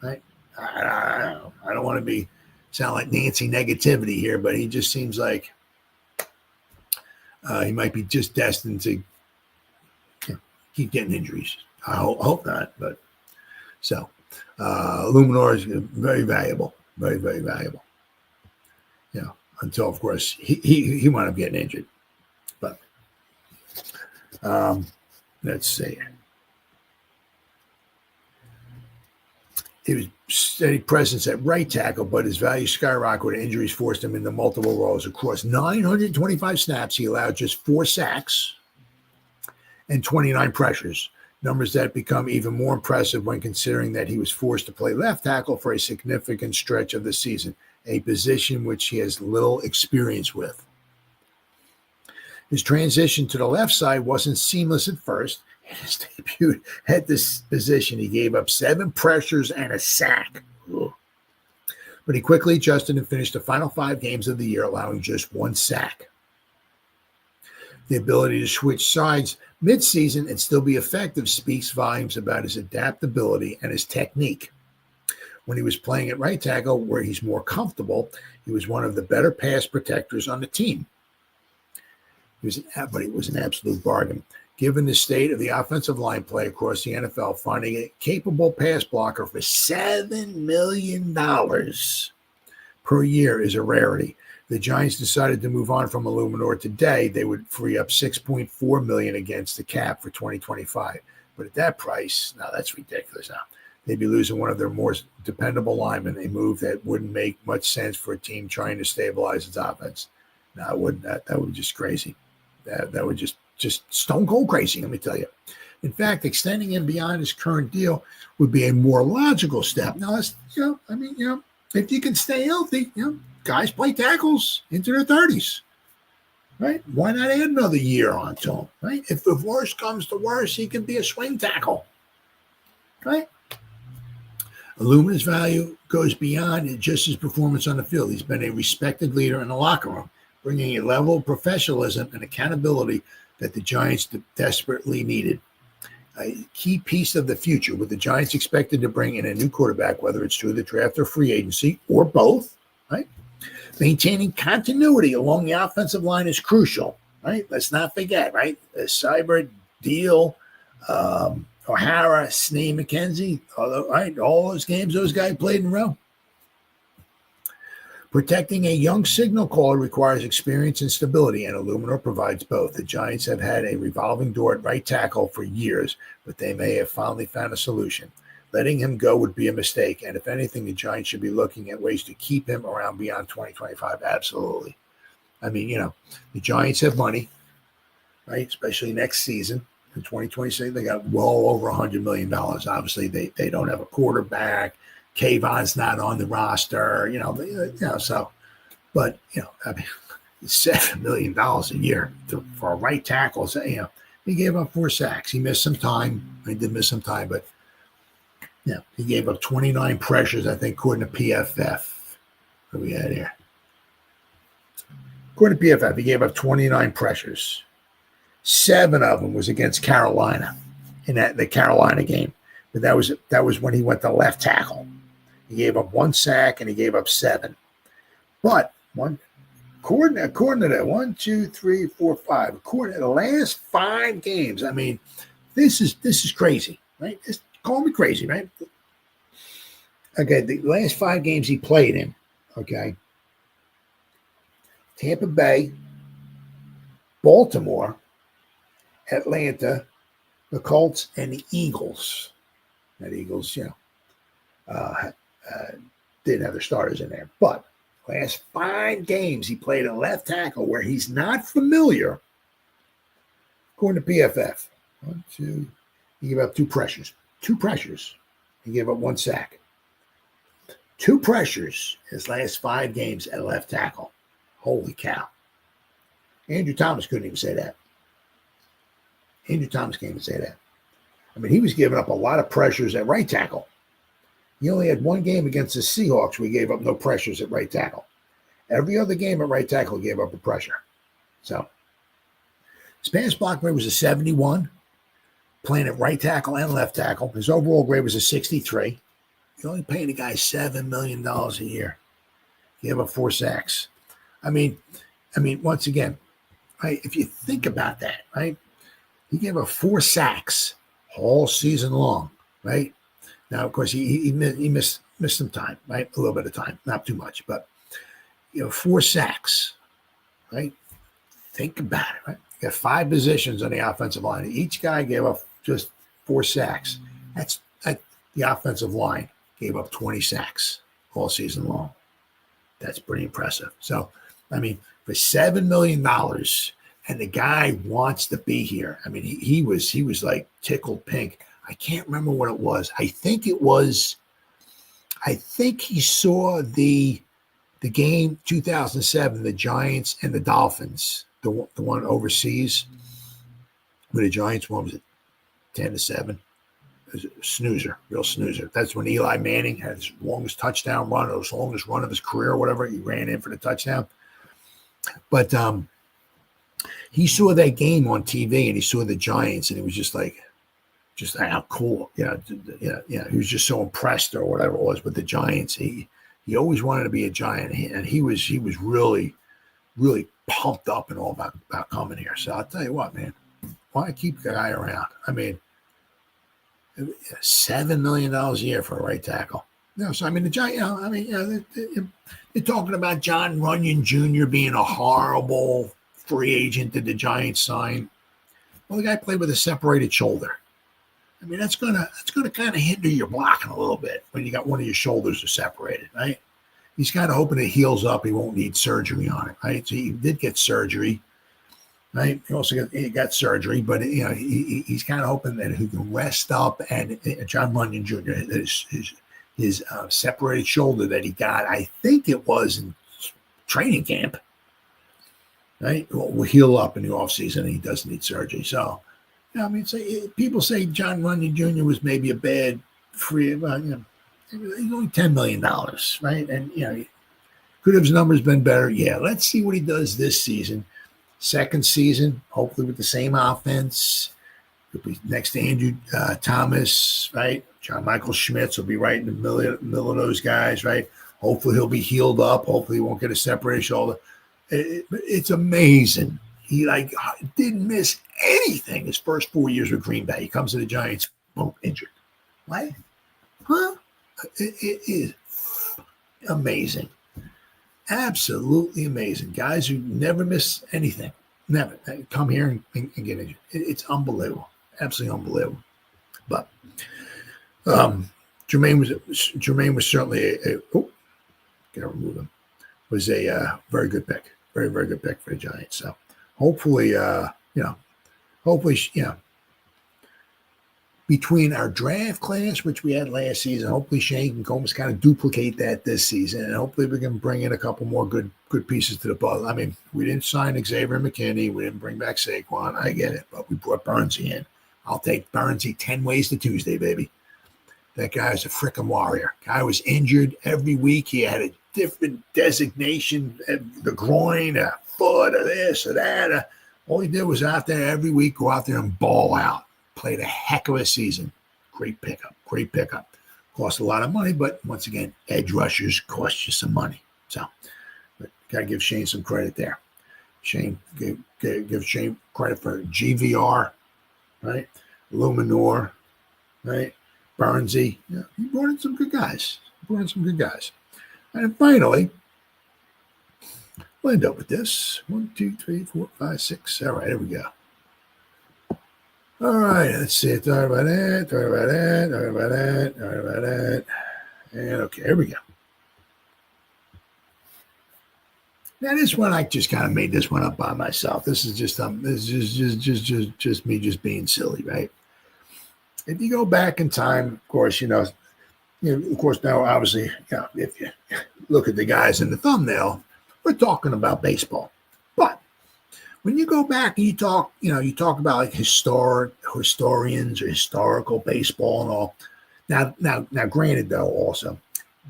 right? I don't want to sound like Nancy negativity here, but he just seems like he might be just destined to keep getting injuries. I hope not, but so Illuminor is very valuable, very, very valuable. Until of course he wound up getting injured. But let's see. He was steady presence at right tackle, but his value skyrocketed. Injuries forced him into multiple roles. Across 925 snaps, he allowed just 4 sacks and 29 pressures, numbers that become even more impressive when considering that he was forced to play left tackle for a significant stretch of the season, a position which he has little experience with. His transition to the left side wasn't seamless at first. In his debut at this position, he gave up 7 pressures and a sack. Ugh. But he quickly adjusted and finished the final 5 games of the year, allowing just 1 sack. The ability to switch sides mid-season and still be effective speaks volumes about his adaptability and his technique. When he was playing at right tackle, where he's more comfortable, he was one of the better pass protectors on the team. But it was an absolute bargain. Given the state of the offensive line play across the NFL, finding a capable pass blocker for $7 million per year is a rarity. The Giants decided to move on from Illuminor today. They would free up $6.4 million against the cap for 2025. But at that price, now that's ridiculous. Now they'd be losing one of their more dependable linemen, a move that wouldn't make much sense for a team trying to stabilize its offense. No, it wouldn't. That would be just crazy. That would just stone cold crazy, let me tell you. In fact, extending him beyond his current deal would be a more logical step. Now, that's, if you can stay healthy, guys play tackles into their 30s, right? Why not add another year onto him, right? If the worst comes to worst, he can be a swing tackle, right? Illumina's value goes beyond just his performance on the field. He's been a respected leader in the locker room, bringing a level of professionalism and accountability that the Giants desperately needed. A key piece of the future, with the Giants expected to bring in a new quarterback, whether it's through the draft or free agency, or both, right? Maintaining continuity along the offensive line is crucial, right? Let's not forget, right? The Cyber deal, O'Hara, Snee, McKenzie, all those games those guys played in a row. Protecting a young signal caller requires experience and stability, and Illuminor provides both. The Giants have had a revolving door at right tackle for years, but they may have finally found a solution. Letting him go would be a mistake, and if anything, the Giants should be looking at ways to keep him around beyond 2025. Absolutely. I mean, the Giants have money, right? Especially next season. In 2026, they got well over $100 million. Obviously, they don't have a quarterback. Kayvon's not on the roster, so, but, I mean, $7 million a year for a right tackle. So, he gave up 4 sacks. He missed some time. He did miss some time, but, he gave up 29 pressures, I think, according to PFF. What do we had here? According to PFF, he gave up 29 pressures. 7 of them was against Carolina in the Carolina game. But that was when he went to left tackle. He gave up 1 sack and he gave up 7. But according to that, 1, 2, 3, 4, 5. According to the last 5 games, I mean, this is crazy, right? Call me crazy, right? Okay, the last 5 games he played in, okay? Tampa Bay, Baltimore, Atlanta, the Colts, and the Eagles. That Eagles, didn't have their starters in there. But last 5 games, he played a left tackle where he's not familiar. According to PFF, 1, 2, he gave up 2 pressures. 2 pressures. He gave up 1 sack. 2 pressures his last 5 games at left tackle. Holy cow. Andrew Thomas couldn't even say that. Andrew Thomas can't even say that. I mean, he was giving up a lot of pressures at right tackle. He only had 1 game against the Seahawks where he gave up no pressures at right tackle. Every other game at right tackle, he gave up a pressure. So, his pass block grade was a 71, playing at right tackle and left tackle. His overall grade was a 63. You're only paying the guy $7 million a year. He gave up 4 sacks. I mean, once again, right? If you think about that, right? He gave up 4 sacks all season long, right? Now, of course, he missed some time, right? A little bit of time, not too much, but 4 sacks, right? Think about it, right? You got 5 positions on the offensive line. Each guy gave up just 4 sacks. That's the offensive line. gave up 20 sacks all season long. That's pretty impressive. So, I mean, for $7 million, and the guy wants to be here. I mean, he was like tickled pink. I can't remember what it was. I think he saw the game 2007, the Giants and the Dolphins, the one overseas, where the Giants won, was it 10-7? It was a snoozer, real snoozer. That's when Eli Manning had his longest touchdown run, or his longest run of his career, or whatever. He ran in for the touchdown. But he saw that game on TV, and he saw the Giants, and he was just how cool. Yeah. He was just so impressed, or whatever it was, with the Giants. He always wanted to be a Giant, and he was really, really pumped up and all about coming here. So I'll tell you what, man, why keep the guy around? I mean, $7 million a year for a right tackle. No, so I mean, the Giant. They're talking about John Runyon Jr. being a horrible free agent that the Giants signed. Well, the guy played with a separated shoulder. I mean, that's gonna kind of hinder your blocking a little bit when you got one of your shoulders are separated, right? He's kind of hoping it heals up. He won't need surgery on it, right? So he did get surgery, right? He also got surgery, but he's kind of hoping that he can rest up. And John Runyon Jr. his separated shoulder that he got, I think it was in training camp, right? Will heal up in the offseason, and he doesn't need surgery. So, I mean, people say John Runyon Jr. was maybe a bad free, he's only $10 million, right? And, could have his numbers been better? Yeah, let's see what he does this season. Second season, hopefully with the same offense. He'll be next to Andrew Thomas, right? John Michael Schmitz will be right in the middle of those guys, right? Hopefully he'll be healed up. Hopefully he won't get a separated shoulder. It's amazing. He didn't miss anything his first 4 years with Green Bay. He comes to the Giants, boom, injured. What? Huh? It is amazing. Absolutely amazing. Guys who never miss anything. Never. They come here and get injured. It's unbelievable. Absolutely unbelievable. But Jermaine was certainly gotta remove him. Was a very good pick. Very, very good pick for the Giants. So hopefully, between our draft class, which we had last season, hopefully Shane can almost kind of duplicate that this season, and hopefully we can bring in a couple more good pieces to the puzzle. I mean, we didn't sign Xavier McKinney, we didn't bring back Saquon, I get it, but we brought Burnsy in. I'll take Burnsy 10 ways to Tuesday, baby. That guy is a freaking warrior. Guy was injured every week. He had a different designation, the groin, a foot, or this or that. All he did was out there every week, go out there and ball out. Played a heck of a season. Great pickup. Cost a lot of money, but once again, edge rushers cost you some money. So, but got to give Shane some credit there. Give Shane credit for GVR, right? Luminor, right? Burnsy. Yeah, he brought in some good guys. And finally, we'll end up with this. 1, 2, 3, 4, 5, 6. All right, here we go. All right, let's see. Talk about that. And okay, here we go. Now this one, I just kind of made this one up by myself. This is just me just being silly, right? If you go back in time, of course, of course now obviously, if you look at the guys in the thumbnail, we're talking about baseball. But when you go back and you talk about like historians or historical baseball and all. Now, granted though, also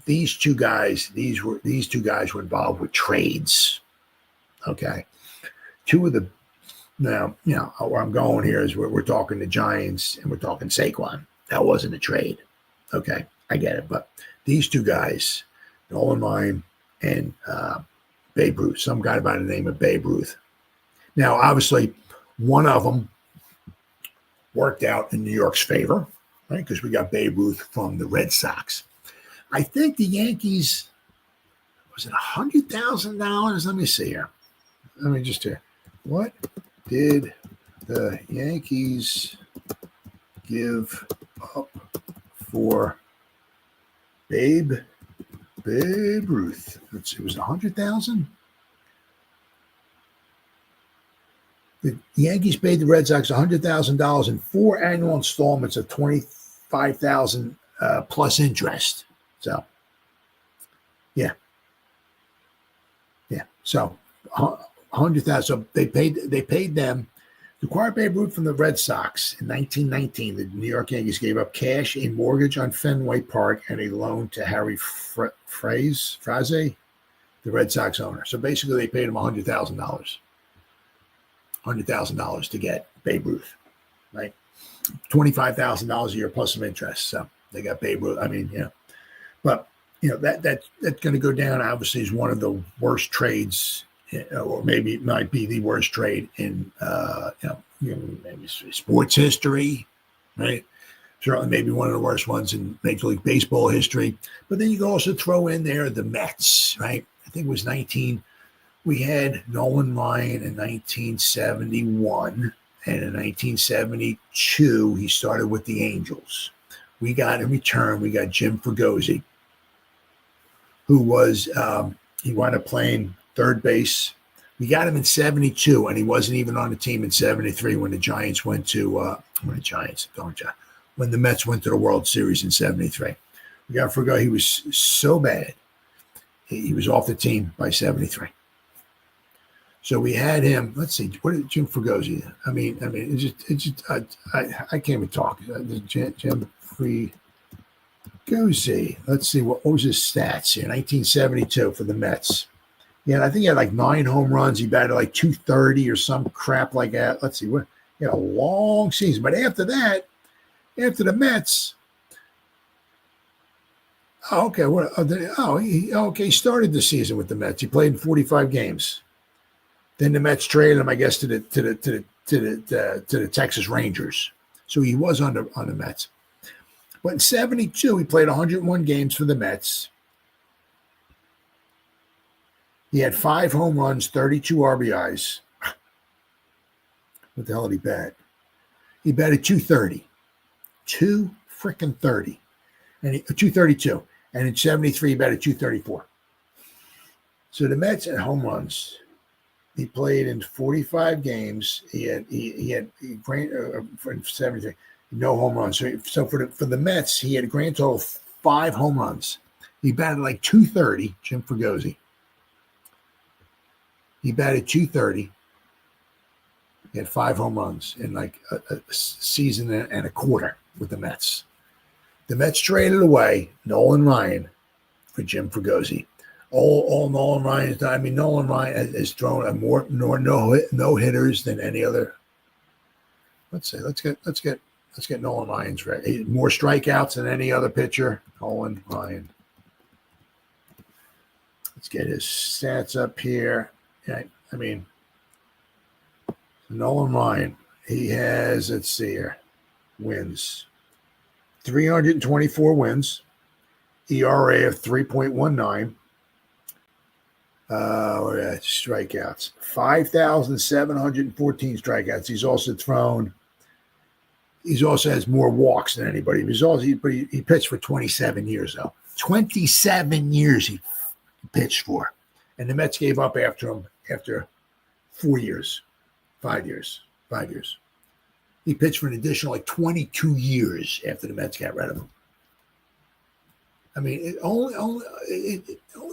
these two guys were involved with trades. Okay, two of the now where I'm going here is we're talking the Giants and we're talking Saquon. That wasn't a trade. Okay, I get it, but these two guys, Nolan Ryan and Babe Ruth, some guy by the name of Babe Ruth. Now, obviously, one of them worked out in New York's favor, right? Because we got Babe Ruth from the Red Sox. I think the Yankees, was it $100,000? Let me see here. Let me just hear. What did the Yankees give up for Babe Ruth. Let's see, it was 100,000. The Yankees paid the Red Sox $100,000 in 4 annual installments of $25,000 plus interest. So, yeah. So, 100,000. So they paid them to acquire Babe Ruth from the Red Sox in 1919. The New York Yankees gave up cash, a mortgage on Fenway Park, and a loan to Harry Frazee, the Red Sox owner. So basically, they paid him $100,000 to get Babe Ruth, right? $25,000 a year plus some interest. So they got Babe Ruth. I mean, but that's going to go down. Obviously, is one of the worst trades, or maybe it might be the worst trade in maybe sports history, right? Certainly, maybe one of the worst ones in Major League Baseball history. But then you can also throw in there the Mets, right? I think it was we had Nolan Ryan in 1971, and in 1972, he started with the Angels. We got in return, we got Jim Fregosi, who was, he wound up playing third base. We got him in 72, and he wasn't even on the team in 73 when the Giants went to, when the Mets went to the World Series in 73. We got Fregosi. He was so bad. He was off the team by 73. So we had him. Let's see. What did Jim Fregosi? I mean, I can't even talk. Jim Fregosi. Let's see. What was his stats here? 1972 for the Mets. Yeah, I think he had like 9 home runs. He batted like 230 or some crap like that. Let's see. He had a long season, but after that, after the Mets. Oh, okay. He started the season with the Mets. He played in 45 games. Then the Mets traded him, I guess, to the Texas Rangers. So he was on the Mets. But in 72, he played 101 games for the Mets. He had 5 home runs, 32 RBIs. What the hell did he bat? He batted 230. 230. And 232. And in 73, he batted 234. So the Mets had home runs. He played in 45 games. He had for 73, no home runs. So for the Mets, he had a grand total of 5 home runs. He batted like 230, Jim Fregosi. He batted 230. He had 5 home runs in like a season and a quarter with the Mets. The Mets traded away Nolan Ryan for Jim Fregosi. All Nolan Ryan. I mean, Nolan Ryan has thrown more no hitters than any other. Let's get Nolan Ryan's right. More strikeouts than any other pitcher. Nolan Ryan. Let's get his stats up here. Yeah, I mean, Nolan Ryan. He has, let's see here, wins. 324 wins. ERA of 3.19. Strikeouts, 5,714 strikeouts. He also has more walks than anybody. He pitched for 27 years though. 27 years he pitched for, and the Mets gave up after him after 5 years. He pitched for an additional like 22 years after the Mets got rid of him. I mean, it only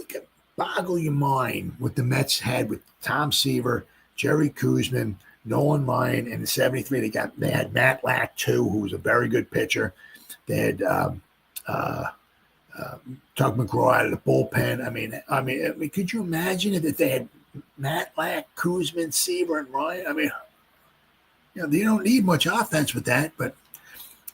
can boggle your mind what the Mets had with Tom Seaver, Jerry Koosman, Nolan Ryan, and in 73 they had Matt Lack too, who was a very good pitcher. They had Tug McGraw out of the bullpen. I mean, could you imagine if they had Matt Lack, Koosman, Seaver, and Ryan? I mean, they don't need much offense with that, but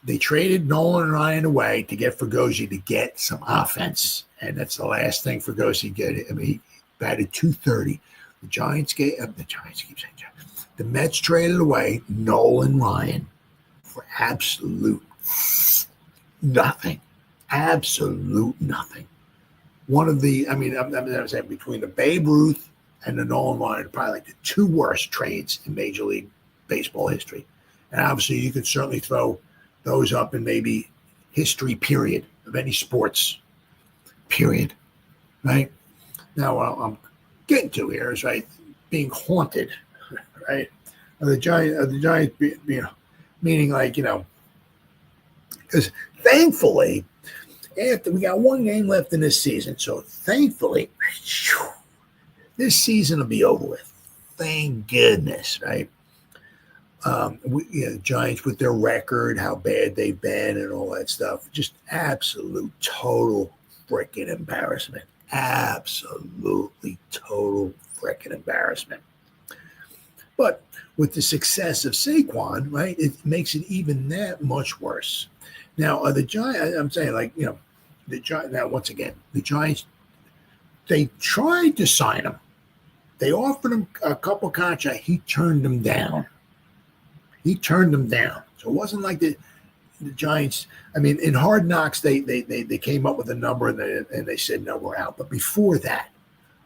they traded Nolan Ryan away to get Fregosi to get some offense, and that's the last thing Fregosi get. I mean, he batted 230. The Mets traded away Nolan Ryan for absolute nothing. Absolute nothing. One of the, I'm saying between the Babe Ruth and the Nolan Ryan, probably like the 2 worst trades in Major League Baseball history. And obviously, you could certainly throw those up in maybe history period of any sports. period, right? Now, what I'm getting to here is, right, being haunted, right? The Giants, meaning like, because thankfully, after we got one game left in this season, so thankfully, this season will be over with. Thank goodness, right? Giants with their record, how bad they've been, and all that stuff. Just absolute, total freaking embarrassment. Absolutely total freaking embarrassment. But with the success of Saquon, right, it makes it even that much worse. Now, the Giants, I'm saying, like, the Giants, now, once again, the Giants, they tried to sign him. They offered him a couple contracts. He turned them down. So it wasn't like the Giants. I mean, in Hard Knocks, they came up with a number and they said, no, we're out. But before that,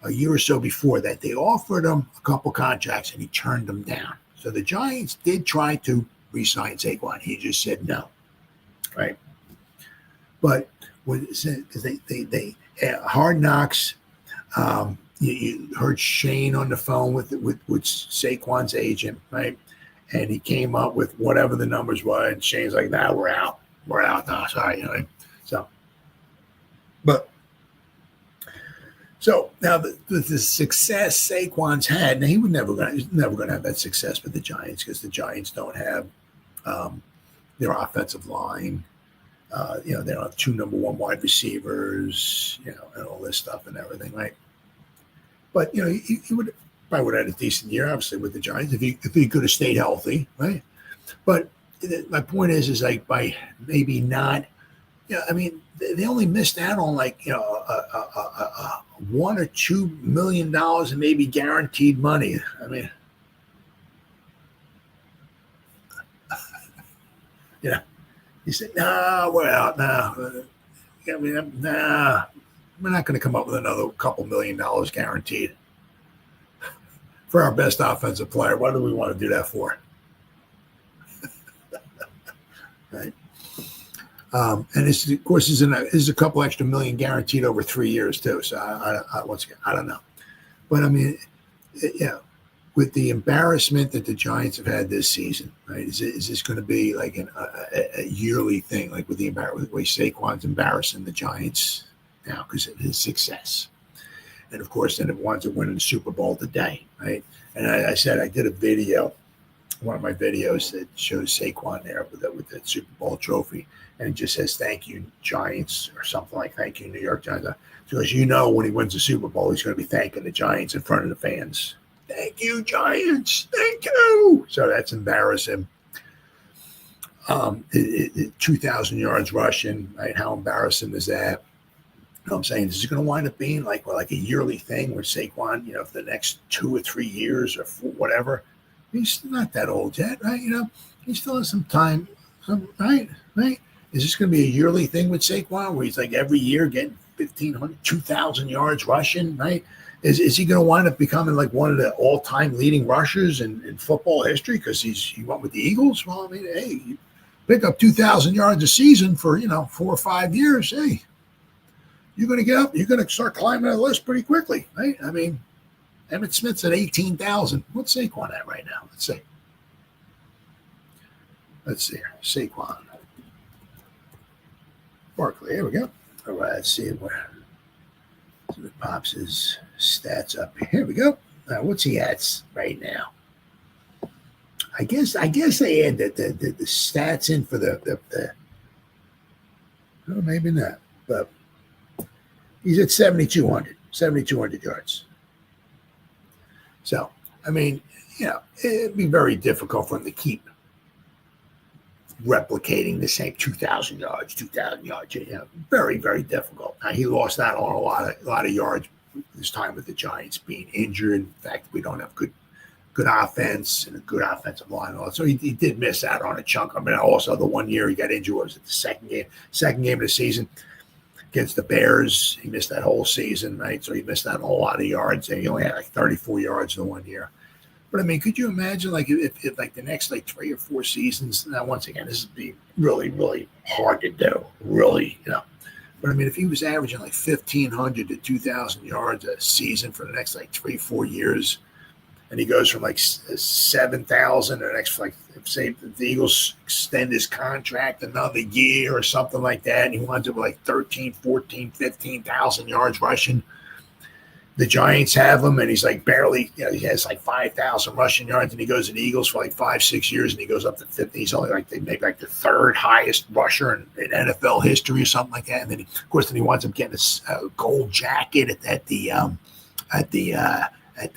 a year or so before that, they offered him a couple contracts and he turned them down. So the Giants did try to re-sign Saquon. He just said no, right? But because they Hard Knocks, you heard Shane on the phone with Saquon's agent, right? And he came up with whatever the numbers were, and Shane's like, "Nah, we're out. We're out now. Sorry." So now the success Saquon's had, now he's never going to have that success with the Giants because the Giants don't have their offensive line. They don't have 2 number 1 wide receivers, and all this stuff and everything, right? But he would have had a decent year, obviously, with the Giants if he could have stayed healthy, right? But my point is like by maybe not. I mean, they only missed out on like $1 or $2 million in maybe guaranteed money. I mean, he said, "No, we're out now. Nah, we're not going to come up with another couple $1 million guaranteed for our best offensive player. What do we want to do that for?" Right. And this, of course, is a couple extra million guaranteed over 3 years too. So once again, I don't know, but I mean, with the embarrassment that the Giants have had this season, right? Is this going to be like a yearly thing, like with the way Saquon's embarrassing the Giants now because of his success, and of course, then it winds up winning the Super Bowl today, right? And I said I did a video, one of my videos that shows Saquon there with that Super Bowl trophy. And it just says, "Thank you, Giants," or something like, "Thank you, New York Giants." So as you know, when he wins the Super Bowl, he's going to be thanking the Giants in front of the fans. "Thank you, Giants. Thank you." So that's embarrassing. 2,000 yards rushing, right? How embarrassing is that? I'm saying, is it going to wind up being like a yearly thing where Saquon, for the next 2 or 3 years or whatever, he's not that old yet, right? He still has some time, right? Is this going to be a yearly thing with Saquon where he's like every year getting 1,500, 2,000 yards rushing, right? Is he going to wind up becoming like one of the all-time leading rushers in football history because he went with the Eagles? Well, I mean, hey, you pick up 2,000 yards a season for, 4 or 5 years, hey, you're going to get up, you're going to start climbing the list pretty quickly, right? I mean, Emmitt Smith's at 18,000. What's Saquon at right now? Let's see here. Saquon. Barkley, here we go. All right, let's see where it pops his stats up. Here we go. What's he at right now? I guess they add the stats in for the well, maybe not, but he's at 7,200 yards. So, I mean, it'd be very difficult for him to keep replicating the same 2,000 yards. Very, very difficult. Now, he lost out on a lot of yards this time with the Giants being injured. In fact, we don't have good offense and a good offensive line. So he did miss out on a chunk. I mean, also the 1 year he got injured was at the second game of the season against the Bears. He missed that whole season, right? So he missed out on a lot of yards, and he only had like 34 yards in the 1 year. But I mean, could you imagine like if like the next like 3 or 4 seasons? Now, once again, this would be really, really hard to do, really, But But I mean, if he was averaging like 1,500 to 2,000 yards a season for the next like 3-4 years, and he goes from like 7,000 the next, like, say the Eagles extend his contract another year or something like that, and he winds up with like 13, 14, 15,000 yards rushing. The Giants have him, and he's like barely, he has like 5,000 rushing yards, and he goes to the Eagles for like 5-6 years, and he goes up to 50. He's only like, they make like the third highest rusher in NFL history or something like that. And then, of course, he winds up getting a gold jacket at the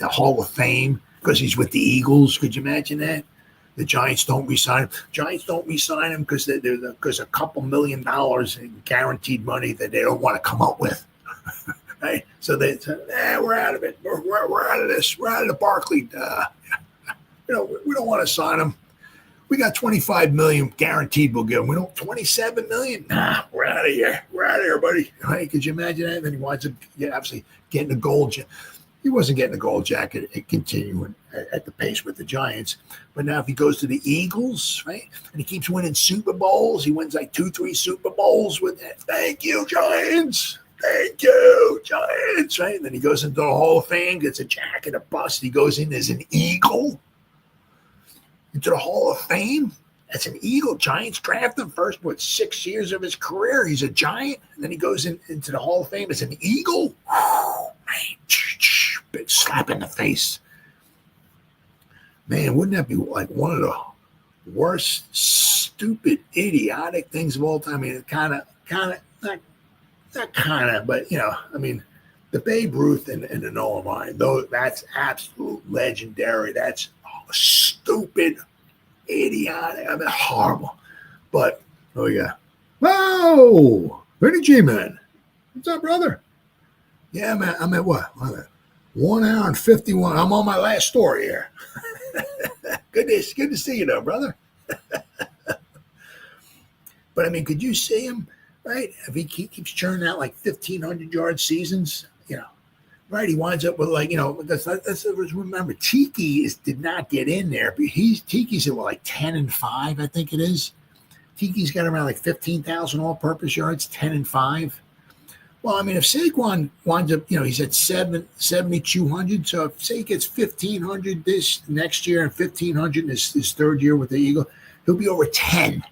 Hall of Fame because he's with the Eagles. Could you imagine that? The Giants don't re-sign him. Giants don't re-sign him because a couple $1 million in guaranteed money that they don't want to come up with. Right? So they said, we're out of it. We're out of this. We're out of the Barkley. We don't want to sign him. We got $25 million guaranteed. We'll give him. We don't $27 million. Nah, we're out of here. We're out of here, buddy. Right? Could you imagine that? And then he winds up obviously getting a gold jacket. He wasn't getting a gold jacket and continuing at the pace with the Giants. But now if he goes to the Eagles, right, and he keeps winning Super Bowls, he wins like 2-3 Super Bowls with that. Thank you, Giants. Thank you, Giants, right? And then he goes into the Hall of Fame, gets a jacket, a bust. He goes in as an Eagle into the Hall of Fame. That's an Eagle. Giants draft him first, 6 years of his career. He's a Giant. And then he goes into the Hall of Fame as an Eagle. Oh, man. Big slap in the face. Man, wouldn't that be like one of the worst, stupid, idiotic things of all time? I mean, not kind of, but, I mean, the Babe Ruth and the Noah Ryan, though, that's absolute legendary. That's stupid, idiotic. I mean, horrible. But, whoa, Benny G, man. What's up, brother? Yeah, man, I'm at what? 1 hour and 51. I'm on my last story here. Good to see you, though, brother. But, I mean, could you see him? Right, if he keeps churning out like 1,500-yard seasons, right, he winds up with like, let's remember, Tiki did not get in there, but Tiki's at like 10-5, I think it is. Tiki's got around like 15,000 all-purpose yards, 10-5. Well, I mean, if Saquon winds up, he's at 7,200, so if say he gets 1,500 this next year and 1,500 in his third year with the Eagle, he'll be over 10.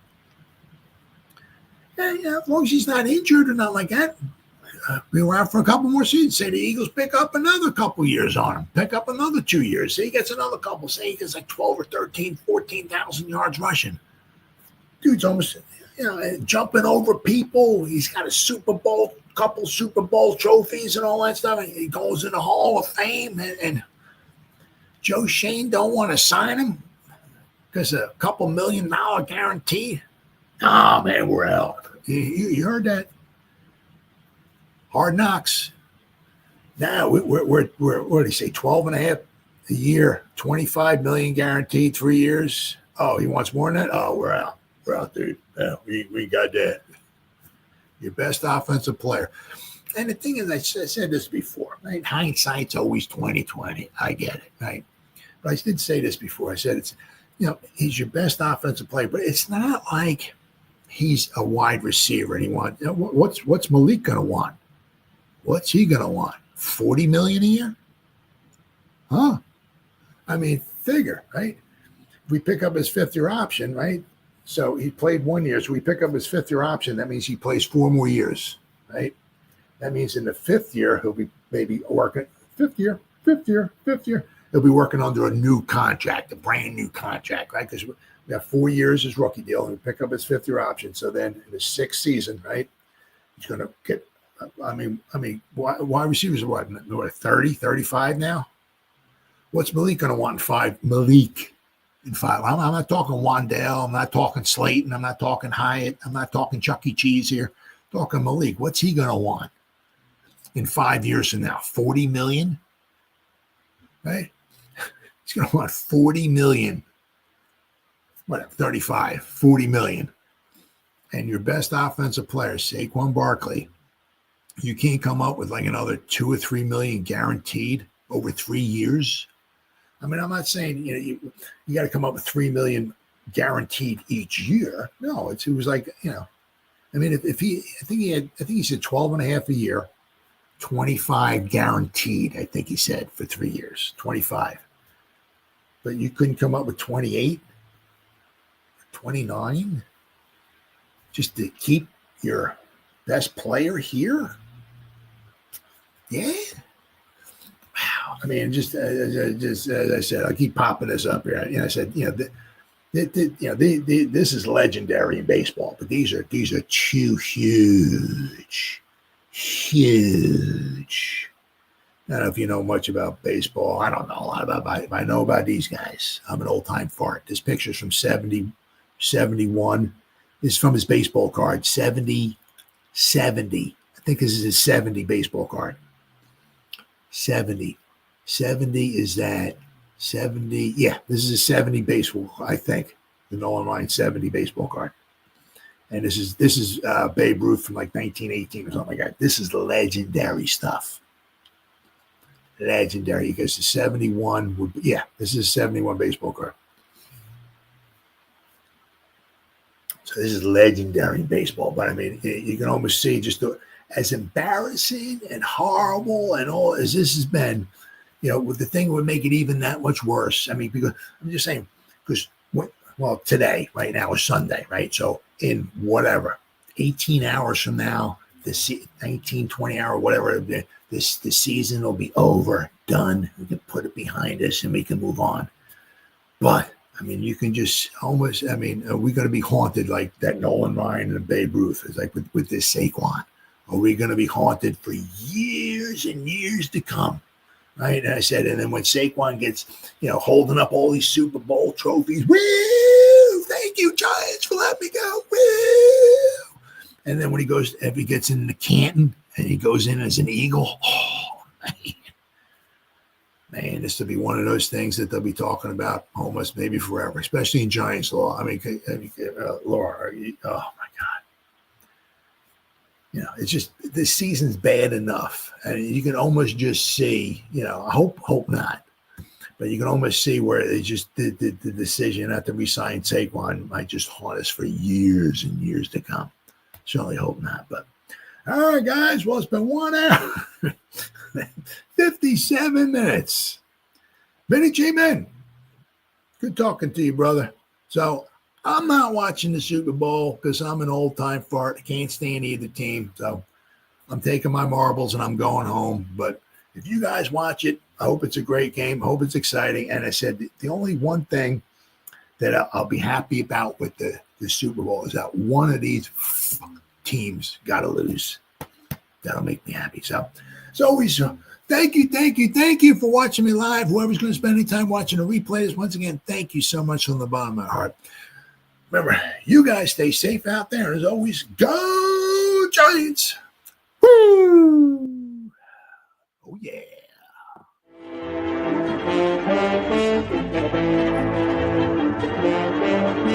Yeah, as long as he's not injured or not like that, be around for a couple more seasons. Say the Eagles pick up another couple years on him, pick up another 2 years. Say he gets another couple. Say he gets like 12 or 13, 14,000 yards rushing. Dude's almost, jumping over people. He's got a couple Super Bowl trophies and all that stuff. And he goes in the Hall of Fame. And Joe Schoen don't want to sign him because a couple $1 million guarantee. Oh, man, we're out. You heard that? Hard knocks. Now we're what do you say? 12.5 a year, 25 million guaranteed, 3 years. Oh, he wants more than that. Oh, we're out. We're out, dude. Yeah, we got that. Your best offensive player. And the thing is, I said this before, right? Hindsight's always 20/20. I get it, right? But I did say this before. I said it's, he's your best offensive player, but it's not like he's a wide receiver and he wants. What's Malik going to want? What's he going to want? $40 million a year? Huh? I mean, figure, right? If we pick up his fifth-year option, right? So he played 1 year. So we pick up his fifth-year option. That means he plays 4 more years, right? That means in the 5th year, he'll be maybe working. Fifth year. He'll be working under a new contract, a brand new contract, right? Because we have 4 years his rookie deal, and we pick up his 5th-year option. So then in the 6th season, right, he's going to get. I mean, wide receivers are what, 30, 35 now? What's Malik going to want in 5? Malik in 5. I'm not talking Wandale. I'm not talking Slayton. I'm not talking Hyatt. I'm not talking Chuck E. Cheese here. I'm talking Malik. What's he going to want in 5 years from now? $40 million? Right? He's going to want $40 million. Whatever, 35, $40 million. And your best offensive player, Saquon Barkley, you can't come up with like another 2 or 3 million guaranteed over 3 years. I mean, I'm not saying you got to come up with 3 million guaranteed each year. No, it was like I mean, if he, I think he said 12 and a half a year, 25 guaranteed, I think he said, for 3 years, 25. But you couldn't come up with 28, 29 just to keep your best player here? Yeah. Wow. I mean, just as I said, I'll keep popping this up here. I said, this is legendary in baseball, but these are two huge. I don't know if you know much about baseball. I don't know a lot about it. I know about these guys. I'm an old-time fart. This picture's from 70, 71. This is from his baseball card. 70. I think this is his 70 baseball card. 70 is that 70? Yeah, this is a 70 baseball, I think. The Nolan Ryan 70 baseball card. And this is Babe Ruth from like 1918 or something like that. This is legendary stuff. Legendary, because the 71 would be, yeah, this is a 71 baseball card. So this is legendary in baseball. But I mean, you can almost see just as embarrassing and horrible and all as this has been, with the thing would make it even that much worse. I mean, because I'm just saying, because today, right now is Sunday, right? So in whatever, 18 hours from now, 19, 20 hour, whatever, the season will be over, done. We can put it behind us and we can move on. But I mean, you can just almost, I mean, are we going to be haunted like that Nolan Ryan and Babe Ruth is like with this Saquon? Are we going to be haunted for years and years to come? Right. And I said, and then when Saquon gets, holding up all these Super Bowl trophies, woo, thank you, Giants, for letting me go. Woo. And then when if he gets into Canton and he goes in as an Eagle, oh, man, this will be one of those things that they'll be talking about almost maybe forever, especially in Giants law. I mean, Laura, oh my God. It's just this season's bad enough, and you can almost just see. I hope not, but you can almost see where they just did the decision not to re-sign Saquon might just haunt us for years and years to come. Certainly hope not. But all right, guys. Well, it's been 1 hour, 57 minutes. Benny G. Man, good talking to you, brother. So I'm not watching the Super Bowl because I'm an old-time fart. I can't stand either team. So I'm taking my marbles and I'm going home. But if you guys watch it, I hope it's a great game. I hope it's exciting. And I said the only one thing that I'll be happy about with the Super Bowl is that one of these teams got to lose. That'll make me happy. So as always, thank you for watching me live. Whoever's going to spend any time watching the replays, once again, thank you so much from the bottom of my heart. Remember, you guys stay safe out there. And as always, go Giants! Woo! Oh, yeah.